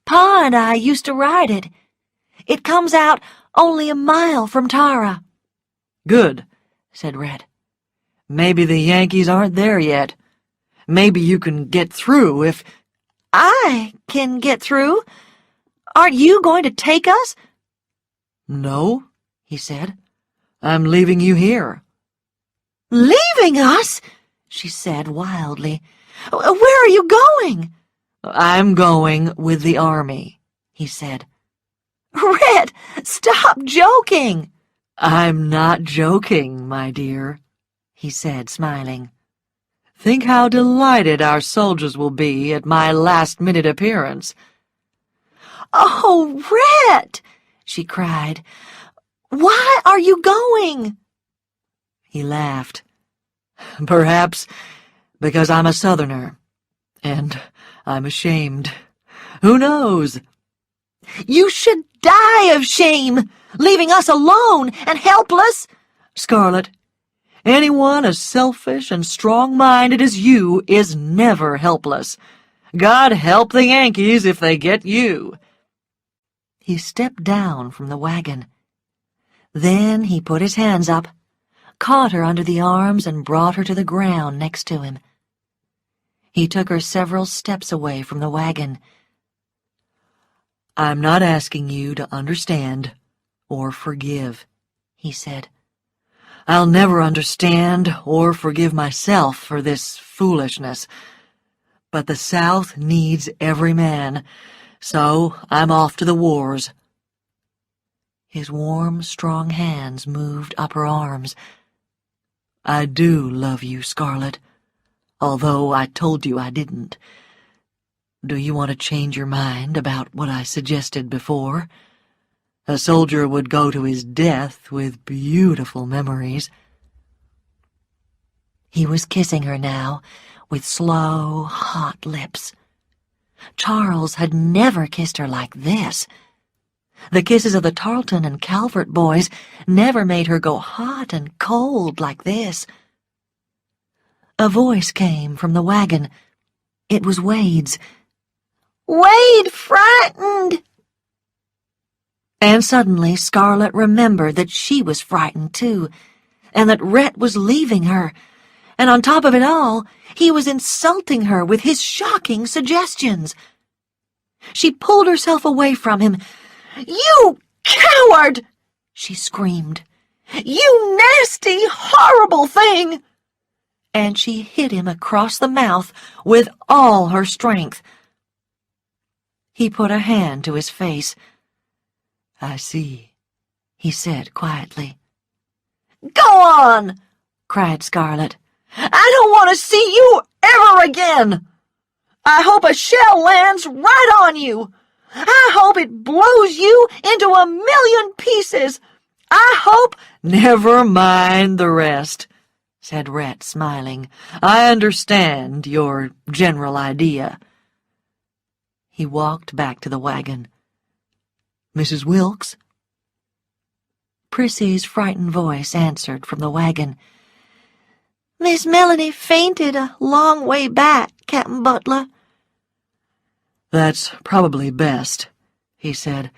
Pa and I used to ride it. It comes out only a mile from Tara." "Good," said Rhett. "Maybe the Yankees aren't there yet. Maybe you can get through if—" "I can get through? Aren't you going to take us?" "No," he said. "I'm leaving you here." "Leaving us?" she said wildly. "Where are you going?" "I'm going with the army," he said. "Rhett, stop joking." "I'm not joking, my dear," he said, smiling. "Think how delighted our soldiers will be at my last-minute appearance." "Oh, Rhett," she cried. "Why are you going?" He laughed. "Perhaps because I'm a Southerner, and I'm ashamed. Who knows?" "You should die of shame, leaving us alone and helpless." "Scarlet, anyone as selfish and strong-minded as you is never helpless. God help the Yankees if they get you." He stepped down from the wagon. Then he put his hands up, caught her under the arms, and brought her to the ground next to him. He took her several steps away from the wagon. "I'm not asking you to understand or forgive," he said. "I'll never understand or forgive myself for this foolishness. But the South needs every man, so I'm off to the wars." His warm, strong hands moved up her arms. "I do love you, Scarlet, although I told you I didn't. Do you want to change your mind about what I suggested before? A soldier would go to his death with beautiful memories." He was kissing her now, with slow, hot lips. Charles had never kissed her like this. The kisses of the Tarleton and Calvert boys never made her go hot and cold like this. A voice came from the wagon. It was Wade's. "Wade frightened!" And suddenly Scarlet remembered that she was frightened too, and that Rhett was leaving her, and on top of it all, he was insulting her with his shocking suggestions. She pulled herself away from him. "You coward!" she screamed. You nasty, horrible thing!" And she hit him across the mouth with all her strength. He put a hand to his face. "I see," he said quietly. "Go on!" cried Scarlet. "I don't want to see you ever again! I hope a shell lands right on you! I hope it blows you into 1,000,000 pieces! I hope—" "Never mind the rest," said Rhett, smiling. "I understand your general idea." He walked back to the wagon. "Mrs. Wilkes?" Prissy's frightened voice answered from the wagon. "Miss Melanie fainted a long way back, Captain Butler." "That's probably best," he said.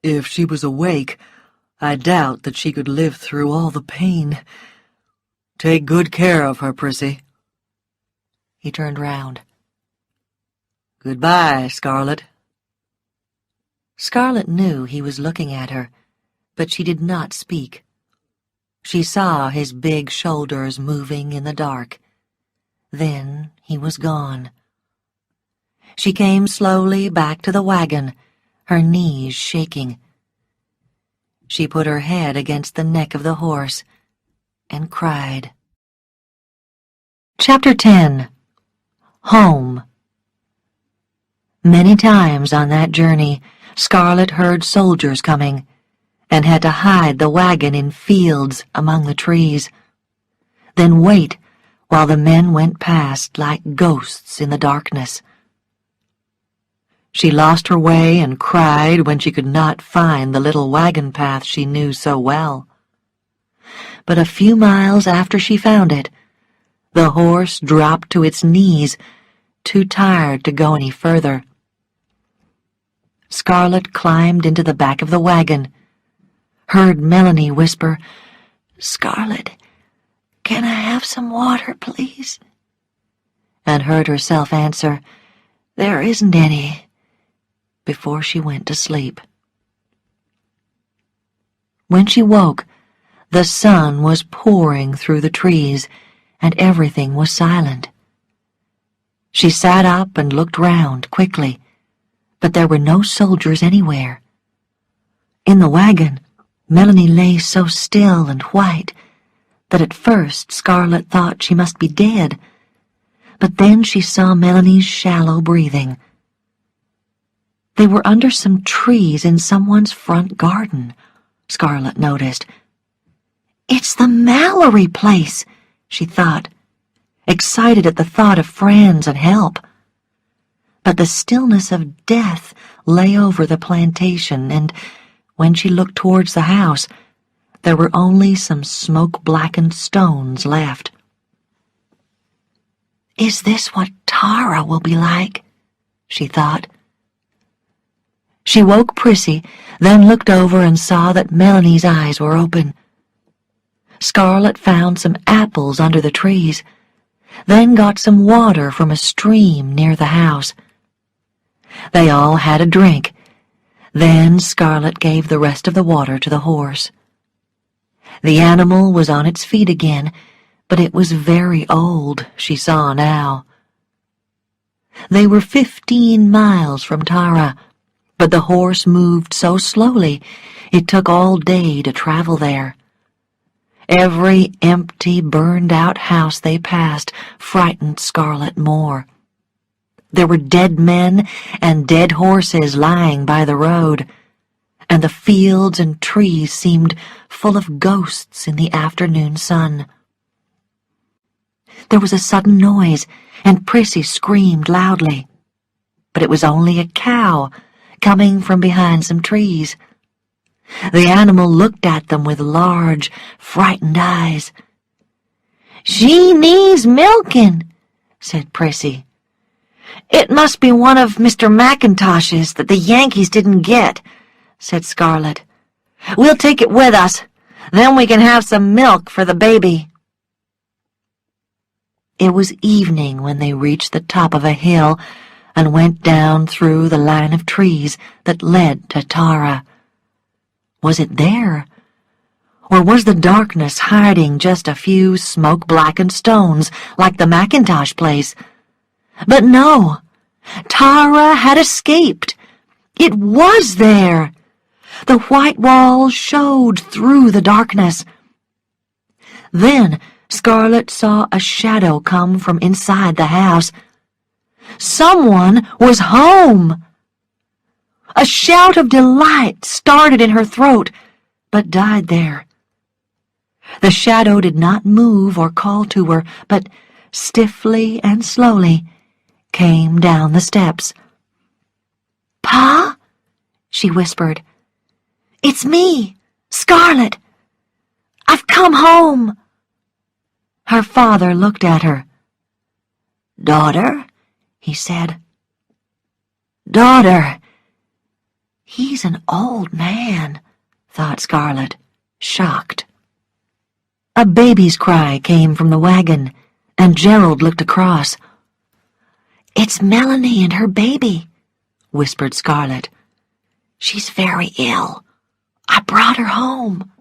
"If she was awake, I doubt that she could live through all the pain. Take good care of her, Prissy." He turned round. "Goodbye, Scarlet." Scarlet knew he was looking at her, but she did not speak. She saw his big shoulders moving in the dark. Then he was gone. She came slowly back to the wagon, her knees shaking. She put her head against the neck of the horse and cried. Chapter 10. Home. Many times on that journey, Scarlet heard soldiers coming, and had to hide the wagon in fields among the trees, then wait while the men went past like ghosts in the darkness. She lost her way and cried when she could not find the little wagon path she knew so well. But a few miles after she found it, the horse dropped to its knees, too tired to go any further. Scarlet climbed into the back of the wagon, heard Melanie whisper, "Scarlet, can I have some water, please?" and heard herself answer, "There isn't any," before she went to sleep. When she woke, the sun was pouring through the trees, and everything was silent. She sat up and looked round quickly, but there were no soldiers anywhere. In the wagon, Melanie lay so still and white that at first Scarlet thought she must be dead, but then she saw Melanie's shallow breathing. They were under some trees in someone's front garden, Scarlet noticed. "It's the Mallory place," she thought, excited at the thought of friends and help. But the stillness of death lay over the plantation, and when she looked towards the house, there were only some smoke-blackened stones left. "Is this what Tara will be like?" she thought. She woke Prissy, then looked over and saw that Melanie's eyes were open. Scarlet found some apples under the trees, then got some water from a stream near the house. They all had a drink. Then Scarlet gave the rest of the water to the horse. The animal was on its feet again, but it was very old, she saw now. They were 15 miles from Tara, but the horse moved so slowly it took all day to travel there. Every empty, burned-out house they passed frightened Scarlet more. There were dead men and dead horses lying by the road, and the fields and trees seemed full of ghosts in the afternoon sun. There was a sudden noise, and Prissy screamed loudly. But it was only a cow coming from behind some trees. The animal looked at them with large, frightened eyes. "She needs milking," said Prissy. "It must be one of Mr. McIntosh's that the Yankees didn't get," said Scarlet. "We'll take it with us. Then we can have some milk for the baby." It was evening when they reached the top of a hill and went down through the line of trees that led to Tara. Was it there? Or was the darkness hiding just a few smoke-blackened stones like the Mackintosh place? But no, Tara had escaped. It was there. The white walls showed through the darkness. Then Scarlet saw a shadow come from inside the house. Someone was home. A shout of delight started in her throat, but died there. The shadow did not move or call to her, but stiffly and slowly came down the steps. "Pa?" she whispered. "It's me, Scarlet. I've come home." Her father looked at her. "Daughter?" he said. "Daughter." He's an old man, thought Scarlet, shocked. A baby's cry came from the wagon, and Gerald looked across. "It's Melanie and her baby," whispered Scarlet. "She's very ill. I brought her home."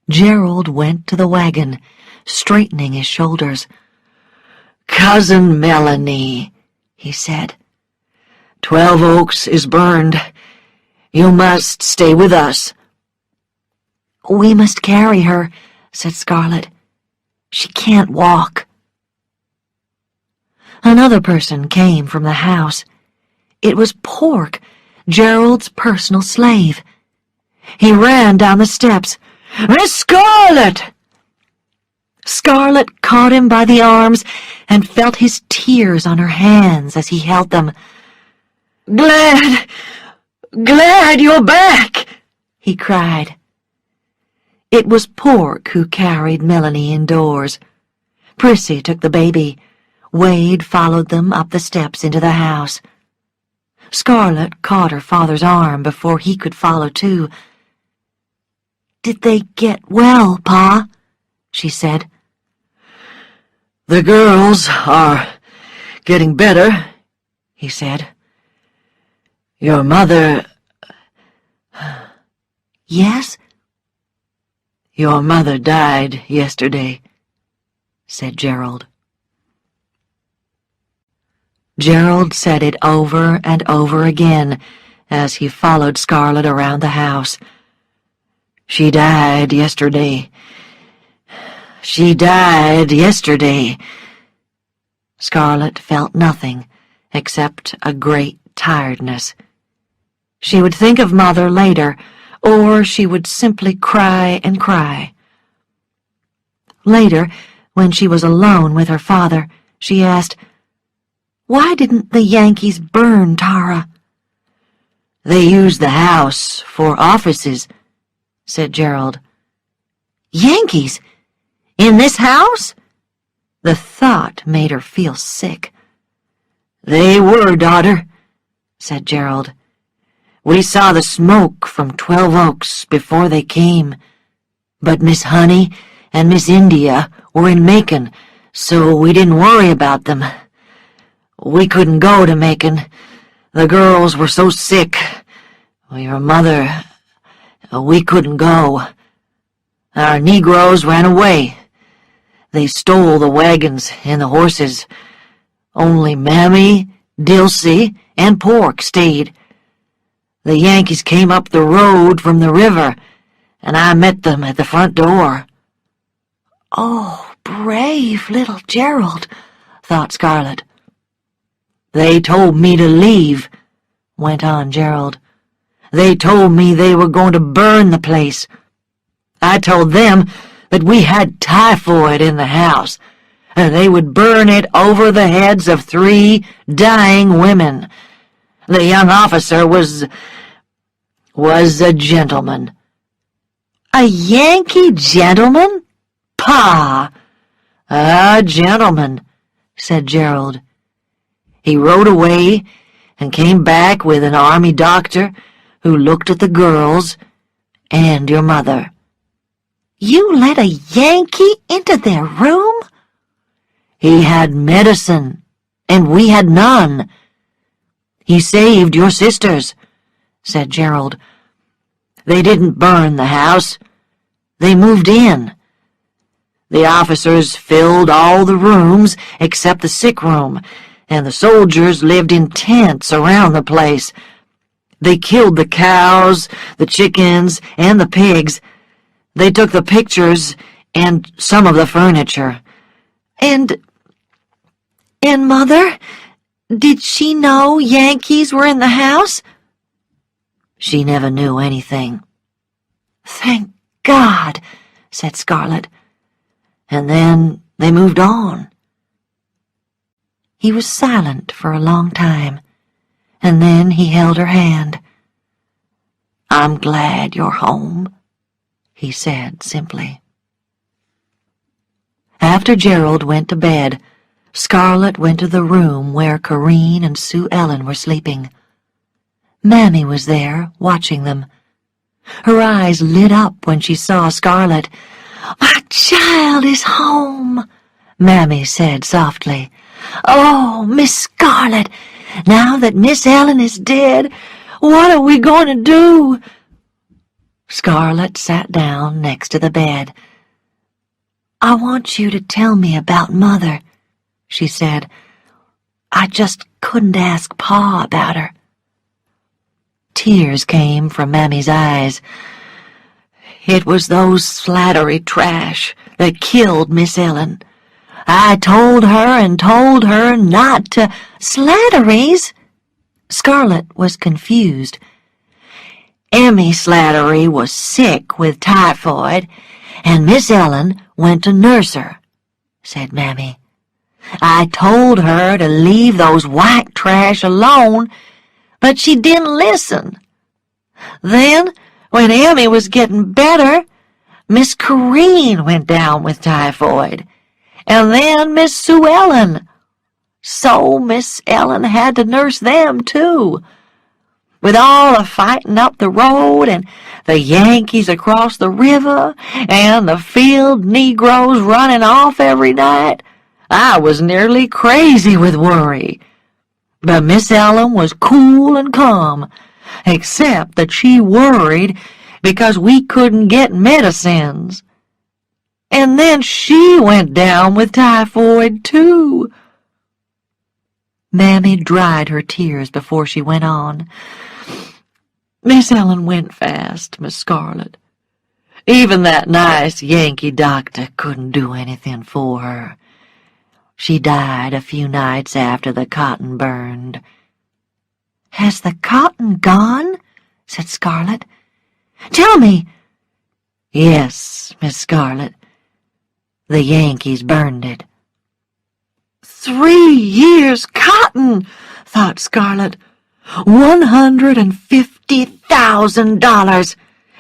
Gerald went to the wagon, straightening his shoulders. "Cousin Melanie," he said. 12 Oaks is burned. You must stay with us." "We must carry her," said Scarlet. "She can't walk." Another person came from the house. It was Pork, Gerald's personal slave. He ran down the steps. "Miss Scarlet!" Scarlet caught him by the arms and felt his tears on her hands as he held them. Glad you're back," he cried. It was Pork who carried Melanie indoors. Prissy took the baby. Wade followed them up the steps into the house. Scarlet caught her father's arm before he could follow too. "Did they get well, Pa?" she said. "The girls are getting better," he said. "Your mother—" "Yes?" "Your mother died yesterday," said Gerald. Gerald said it over and over again as he followed Scarlet around the house. "She died yesterday. She died yesterday." Scarlet felt nothing except a great tiredness. She would think of Mother later, or she would simply cry and cry. Later, when she was alone with her father, she asked, "Why didn't the Yankees burn Tara?" "They used the house for offices," said Gerald. "Yankees? In this house?" The thought made her feel sick. "They were, daughter," said Gerald. "We saw the smoke from 12 Oaks before they came. But Miss Honey and Miss India were in Macon, so we didn't worry about them. We couldn't go to Macon. The girls were so sick. Your mother... we couldn't go. Our Negroes ran away. They stole the wagons and the horses. Only Mammy, Dilsey, and Pork stayed. The Yankees came up the road from the river, and I met them at the front door." "Oh, brave little Gerald," thought Scarlet. "They told me to leave," went on Gerald. "They told me they were going to burn the place. I told them that we had typhoid in the house, and they would burn it over the heads of 3 dying women. The young officer was a gentleman." "A Yankee gentleman? Pa!" "A gentleman," said Gerald. "He rode away and came back with an army doctor who looked at the girls and your mother." "You let a Yankee into their room?" "He had medicine, and we had none. He saved your sisters," said Gerald. They didn't burn the house. They moved in. The officers filled all the rooms except the sick room, and the soldiers lived in tents around the place. They killed the cows, the chickens, and the pigs. They took the pictures and some of the furniture. And Mother? Did she know Yankees were in the house? She never knew anything. Thank God, said Scarlet. And then they moved on. He was silent for a long time, and then he held her hand. I'm glad you're home, he said simply. After Gerald went to bed, Scarlet went to the room where Corinne and Sue Ellen were sleeping. Mammy was there, watching them. Her eyes lit up when she saw Scarlet. "My child is home," Mammy said softly. "Oh, Miss Scarlet, now that Miss Ellen is dead, what are we going to do?" Scarlet sat down next to the bed. "I want you to tell me about Mother," she said. "I just couldn't ask Pa about her." Tears came from Mammy's eyes. "It was those Slattery trash that killed Miss Ellen. I told her not to—" "Slatteries?" Scarlet was confused. "Emmy Slattery was sick with typhoid, and Miss Ellen went to nurse her," said Mammy. "I told her to leave those white trash alone, but she didn't listen. Then, when Emmy was getting better, Miss Corinne went down with typhoid, and then Miss Sue Ellen. So Miss Ellen had to nurse them, too. With all the fighting up the road, and the Yankees across the river, and the field Negroes running off every night, I was nearly crazy with worry. But Miss Ellen was cool and calm, except that she worried because we couldn't get medicines. And then she went down with typhoid, too." Mammy dried her tears before she went on. "Miss Ellen went fast, Miss Scarlet. Even that nice Yankee doctor couldn't do anything for her. She died a few nights after the cotton burned." "Has the cotton gone?" said Scarlet. "Tell me." "Yes, Miss Scarlet. The Yankees burned it." 3 years cotton, thought Scarlet. $150,000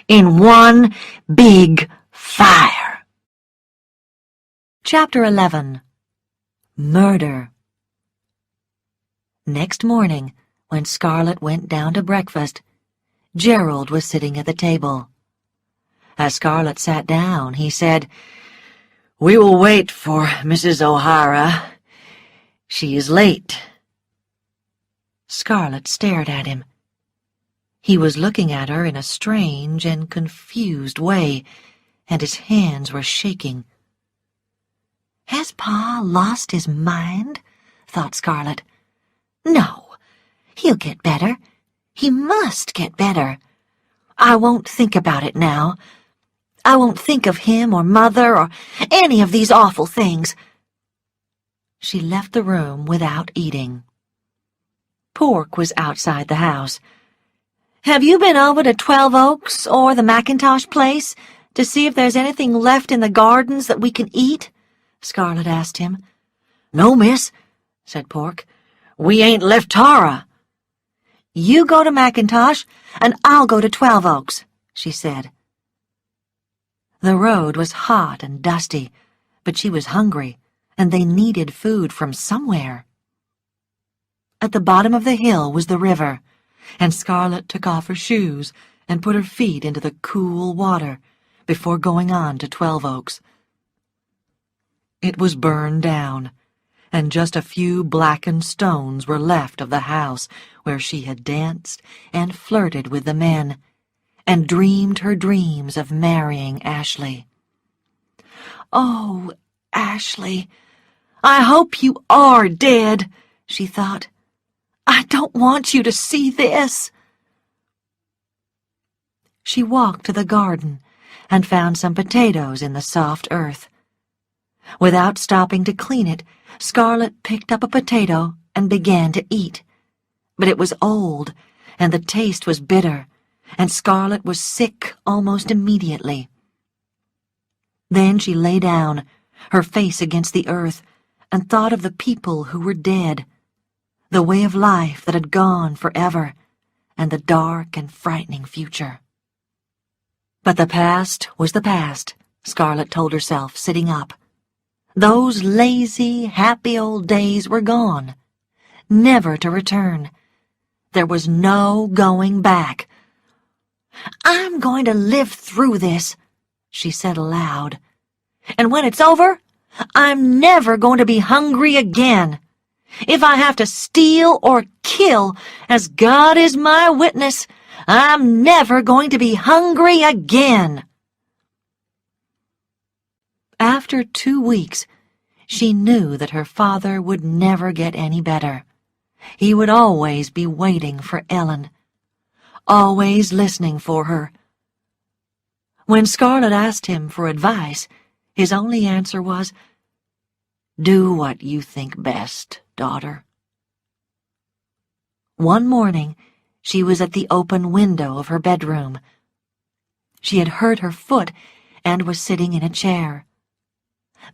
in one big fire. Chapter 11. Murder. Next morning, when Scarlet went down to breakfast, Gerald was sitting at the table. As Scarlet sat down, he said, "We will wait for Mrs. O'Hara. She is late." Scarlet stared at him. He was looking at her in a strange and confused way, and his hands were shaking. "Has Pa lost his mind?" thought Scarlet. "No, he'll get better. He must get better. I won't think about it now. I won't think of him or Mother or any of these awful things." She left the room without eating. Pork was outside the house. "Have you been over to 12 Oaks or the McIntosh place to see if there's anything left in the gardens that we can eat?" Scarlet asked him. "No, miss," said Pork. "We ain't left Tara." "You go to McIntosh, and I'll go to 12 Oaks," she said. The road was hot and dusty, but she was hungry, and they needed food from somewhere. At the bottom of the hill was the river, and Scarlet took off her shoes and put her feet into the cool water before going on to 12 Oaks. It was burned down, and just a few blackened stones were left of the house where she had danced and flirted with the men, and dreamed her dreams of marrying Ashley. "Oh, Ashley, I hope you are dead," she thought. "I don't want you to see this." She walked to the garden and found some potatoes in the soft earth. Without stopping to clean it, Scarlet picked up a potato and began to eat. But it was old, and the taste was bitter, and Scarlet was sick almost immediately. Then she lay down, her face against the earth, and thought of the people who were dead, the way of life that had gone forever, and the dark and frightening future. But the past was the past, Scarlet told herself, sitting up. Those lazy, happy old days were gone, never to return. There was no going back. "I'm going to live through this," she said aloud. "And when it's over, I'm never going to be hungry again. If I have to steal or kill, as God is my witness, I'm never going to be hungry again." After 2 weeks, she knew that her father would never get any better. He would always be waiting for Ellen, always listening for her. When Scarlet asked him for advice, his only answer was, "Do what you think best, daughter." One morning, she was at the open window of her bedroom. She had hurt her foot and was sitting in a chair.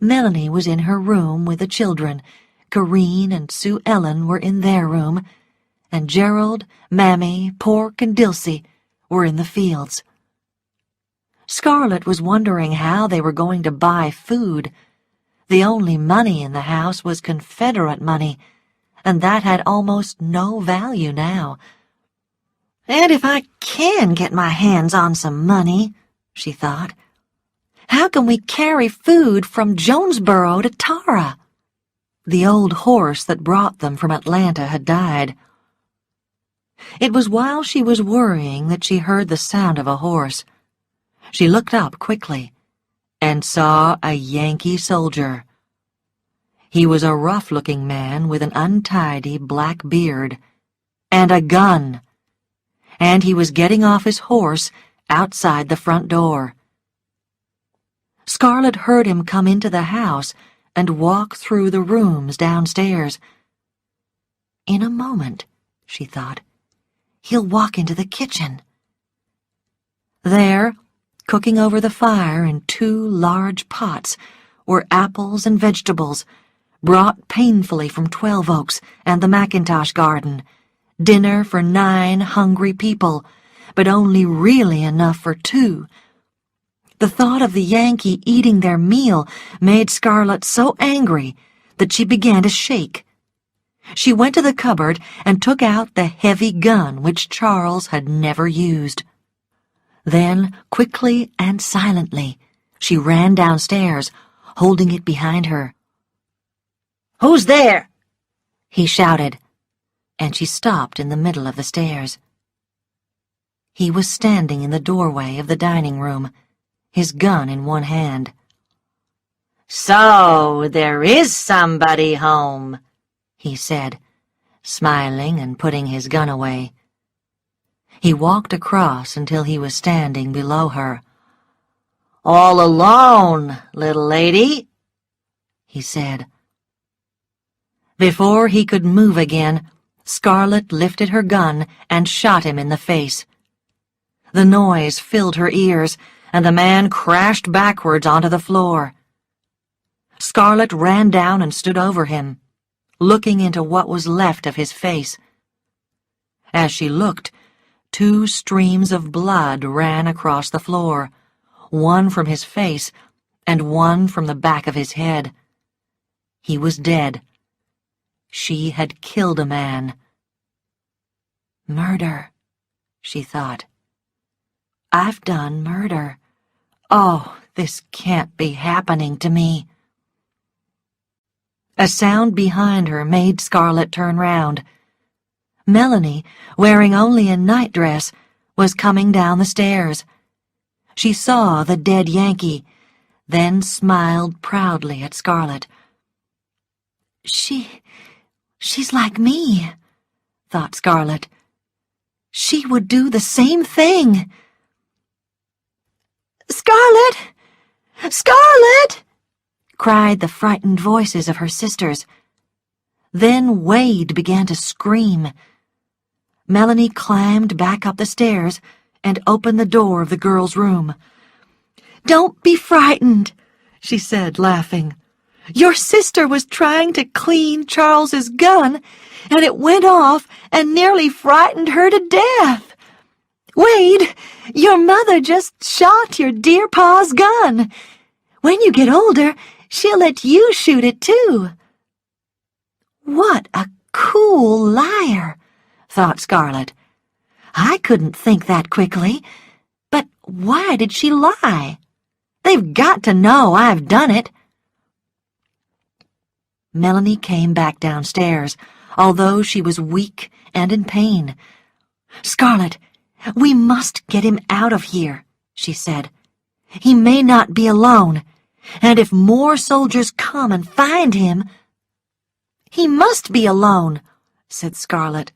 Melanie was in her room with the children. Corinne and Sue Ellen were in their room, and Gerald, Mammy, Pork, and Dilsey were in the fields. Scarlet was wondering how they were going to buy food. The only money in the house was Confederate money, and that had almost no value now. "And if I can get my hands on some money," she thought, "how can we carry food from Jonesboro to Tara?" The old horse that brought them from Atlanta had died. It was while she was worrying that she heard the sound of a horse. She looked up quickly and saw a Yankee soldier. He was a rough-looking man with an untidy black beard and a gun, and he was getting off his horse outside the front door. Scarlet heard him come into the house and walk through the rooms downstairs. In a moment, she thought, he'll walk into the kitchen. There, cooking over the fire in 2 large pots, were apples and vegetables, brought painfully from 12 Oaks and the McIntosh garden, dinner for 9 hungry people, but only really enough for 2. The thought of the Yankee eating their meal made Scarlet so angry that she began to shake. She went to the cupboard and took out the heavy gun which Charles had never used. Then, quickly and silently, she ran downstairs, holding it behind her. "Who's there?" he shouted, and she stopped in the middle of the stairs. He was standing in the doorway of the dining room, his gun in one hand. "So there is somebody home," he said, smiling and putting his gun away. He walked across until he was standing below her. "All alone, little lady," he said. Before he could move again, Scarlet lifted her gun and shot him in the face. The noise filled her ears, and the man crashed backwards onto the floor. Scarlet ran down and stood over him, looking into what was left of his face. As she looked, 2 streams of blood ran across the floor, one from his face and one from the back of his head. He was dead. She had killed a man. Murder, she thought. I've done murder. Oh, this can't be happening to me. A sound behind her made Scarlet turn round. Melanie, wearing only a nightdress, was coming down the stairs. She saw the dead Yankee, then smiled proudly at Scarlet. She's like me, thought Scarlet. She would do the same thing. "Scarlet! Scarlet!" cried the frightened voices of her sisters. Then Wade began to scream. Melanie climbed back up the stairs and opened the door of the girl's room. "Don't be frightened," she said, laughing. "Your sister was trying to clean Charles's gun, and it went off and nearly frightened her to death. Wade, your mother just shot your dear pa's gun. When you get older, she'll let you shoot it too." What a cool liar, thought Scarlet. I couldn't think that quickly, but why did she lie? They've got to know I've done it. Melanie came back downstairs, although she was weak and in pain. "Scarlet, we must get him out of here," she said. "He may not be alone, and if more soldiers come and find him—" "He must be alone," said Scarlet.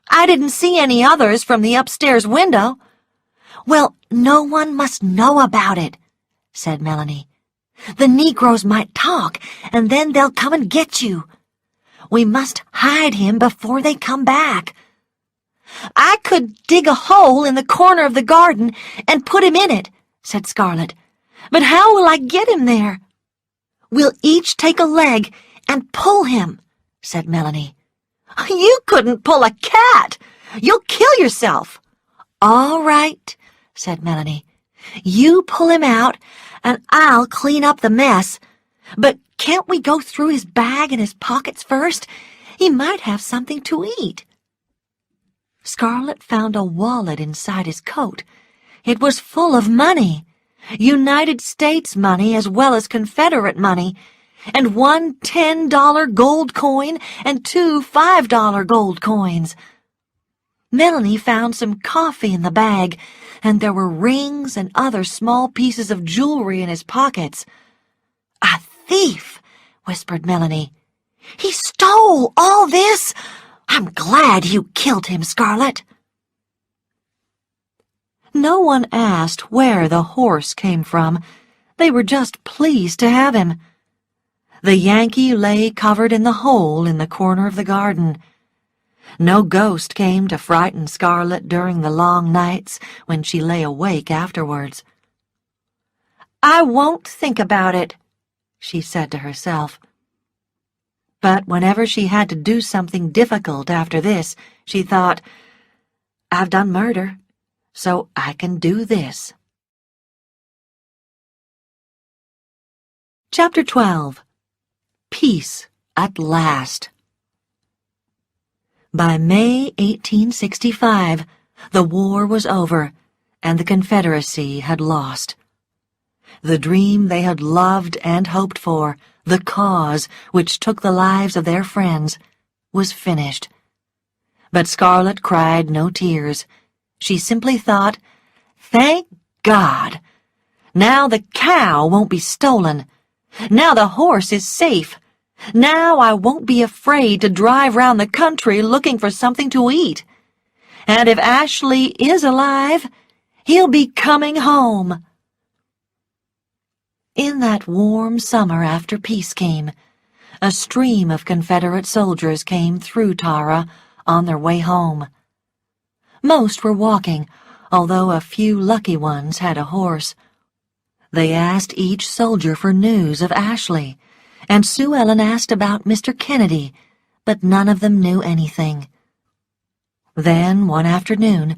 "I didn't see any others from the upstairs window." "Well, no one must know about it," said Melanie. "The Negroes might talk, and then they'll come and get you. We must hide him before they come back." "I could dig a hole in the corner of the garden and put him in it," said Scarlet. "But how will I get him there?" "We'll each take a leg and pull him," said Melanie. "You couldn't pull a cat. You'll kill yourself." "All right," said Melanie. "You pull him out, and I'll clean up the mess. But can't we go through his bag and his pockets first? He might have something to eat." Scarlet found a wallet inside his coat. It was full of money, United States money as well as Confederate money, and one $10 gold coin and two $5 gold coins. Melanie found some coffee in the bag, and there were rings and other small pieces of jewelry in his pockets. "A thief," whispered Melanie. "He stole all this. I'm glad you killed him, Scarlet." No one asked where the horse came from. They were just pleased to have him. The Yankee lay covered in the hole in the corner of the garden. No ghost came to frighten Scarlet during the long nights when she lay awake afterwards. "I won't think about it," she said to herself. But whenever she had to do something difficult after this, she thought, "I've done murder, so I can do this." Chapter 12. Peace at last. By May 1865, the war was over, and the Confederacy had lost. The dream they had loved and hoped for, the cause which took the lives of their friends, was finished. But Scarlet cried no tears. She simply thought, "Thank God! Now the cow won't be stolen. Now the horse is safe. Now I won't be afraid to drive round the country looking for something to eat. And if Ashley is alive, he'll be coming home." In that warm summer after peace came, a stream of Confederate soldiers came through Tara on their way home. Most were walking, although a few lucky ones had a horse. They asked each soldier for news of Ashley, and Sue Ellen asked about Mr. Kennedy, but none of them knew anything. Then, one afternoon,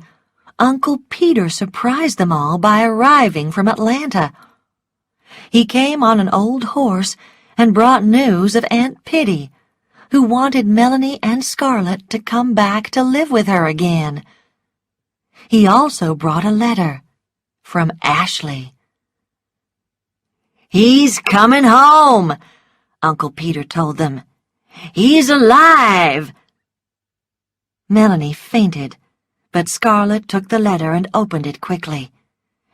Uncle Peter surprised them all by arriving from Atlanta. He came on an old horse and brought news of Aunt Pitty, who wanted Melanie and Scarlet to come back to live with her again. He also brought a letter from Ashley. "He's coming home," Uncle Peter told them. "He's alive." Melanie fainted, But Scarlett took the letter and opened it quickly.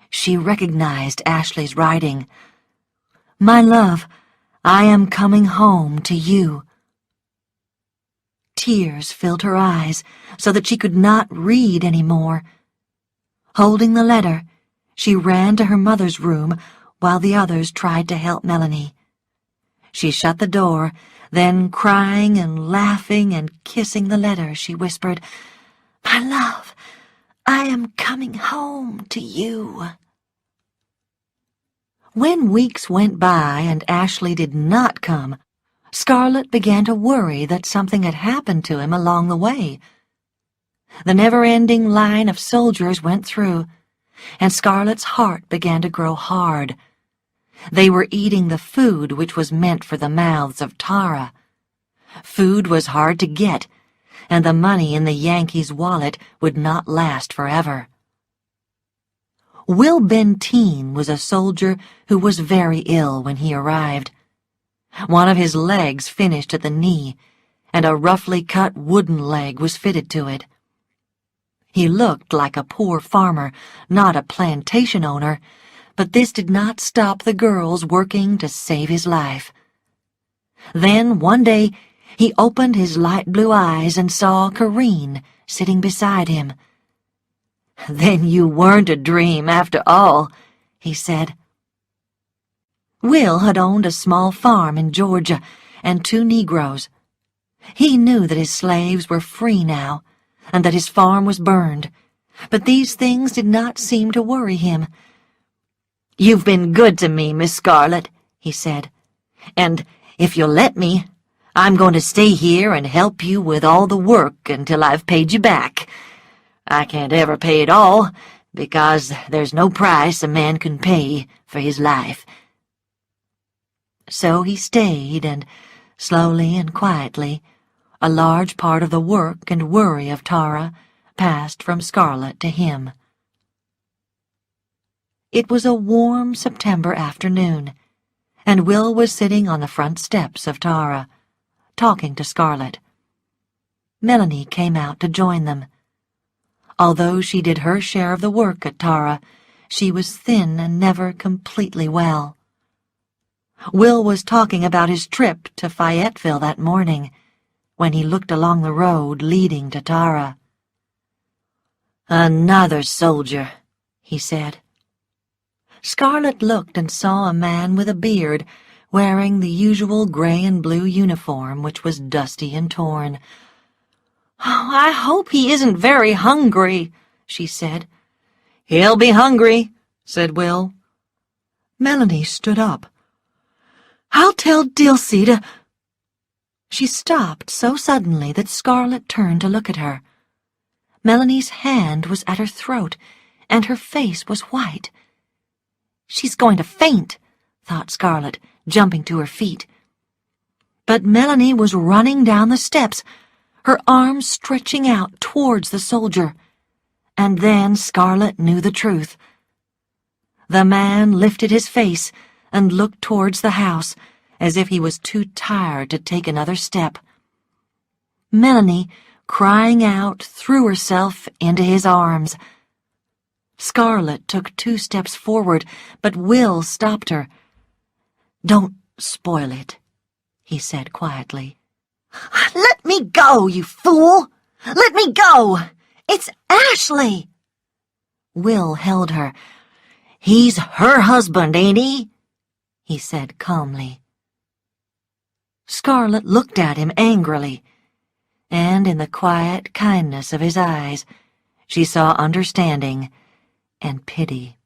She recognized Ashley's writing. "My love, I am coming home to you." Tears filled her eyes so that she could not read any more. Holding the letter, she ran to her mother's room while the others tried to help Melanie. She shut the door, then crying and laughing and kissing the letter, she whispered, "My love, I am coming home to you." When weeks went by and Ashley did not come, Scarlett began to worry that something had happened to him along the way. The never-ending line of soldiers went through, and Scarlett's heart began to grow hard. They were eating the food which was meant for the mouths of Tara. Food was hard to get, and the money in the Yankee's wallet would not last forever. Will Benteen was a soldier who was very ill when he arrived. One of his legs finished at the knee, and a roughly cut wooden leg was fitted to it. He looked like a poor farmer, not a plantation owner, but this did not stop the girls working to save his life. Then, one day, he opened his light blue eyes and saw Corinne sitting beside him. "Then you weren't a dream after all," he said. Will had owned a small farm in Georgia and 2 Negroes. He knew that his slaves were free now, and that his farm was burned, but these things did not seem to worry him. "You've been good to me, Miss Scarlett," he said, "and if you'll let me, I'm going to stay here and help you with all the work until I've paid you back. I can't ever pay it all, because there's no price a man can pay for his life." So he stayed, and slowly and quietly, a large part of the work and worry of Tara passed from Scarlett to him. It was a warm September afternoon, and Will was sitting on the front steps of Tara, talking to Scarlett. Melanie came out to join them. Although she did her share of the work at Tara, she was thin and never completely well. Will was talking about his trip to Fayetteville that morning, when he looked along the road leading to Tara. "Another soldier," he said. Scarlett looked and saw a man with a beard, wearing the usual gray and blue uniform, which was dusty and torn. "Oh, I hope he isn't very hungry," she said. "He'll be hungry," said Will. Melanie stood up. "I'll tell Dilsey to—" She stopped so suddenly that Scarlett turned to look at her. Melanie's hand was at her throat, and her face was white. "She's going to faint," thought Scarlett, jumping to her feet. But Melanie was running down the steps, her arms stretching out towards the soldier. And then Scarlett knew the truth. The man lifted his face and looked towards the house, as if he was too tired to take another step. Melanie, crying out, threw herself into his arms. Scarlett took 2 steps forward, but Will stopped her. "Don't spoil it," he said quietly. "Let me go, you fool! Let me go! It's Ashley!" Will held her. "He's her husband, ain't he?" he said calmly. Scarlett looked at him angrily, and in the quiet kindness of his eyes, she saw understanding and pity.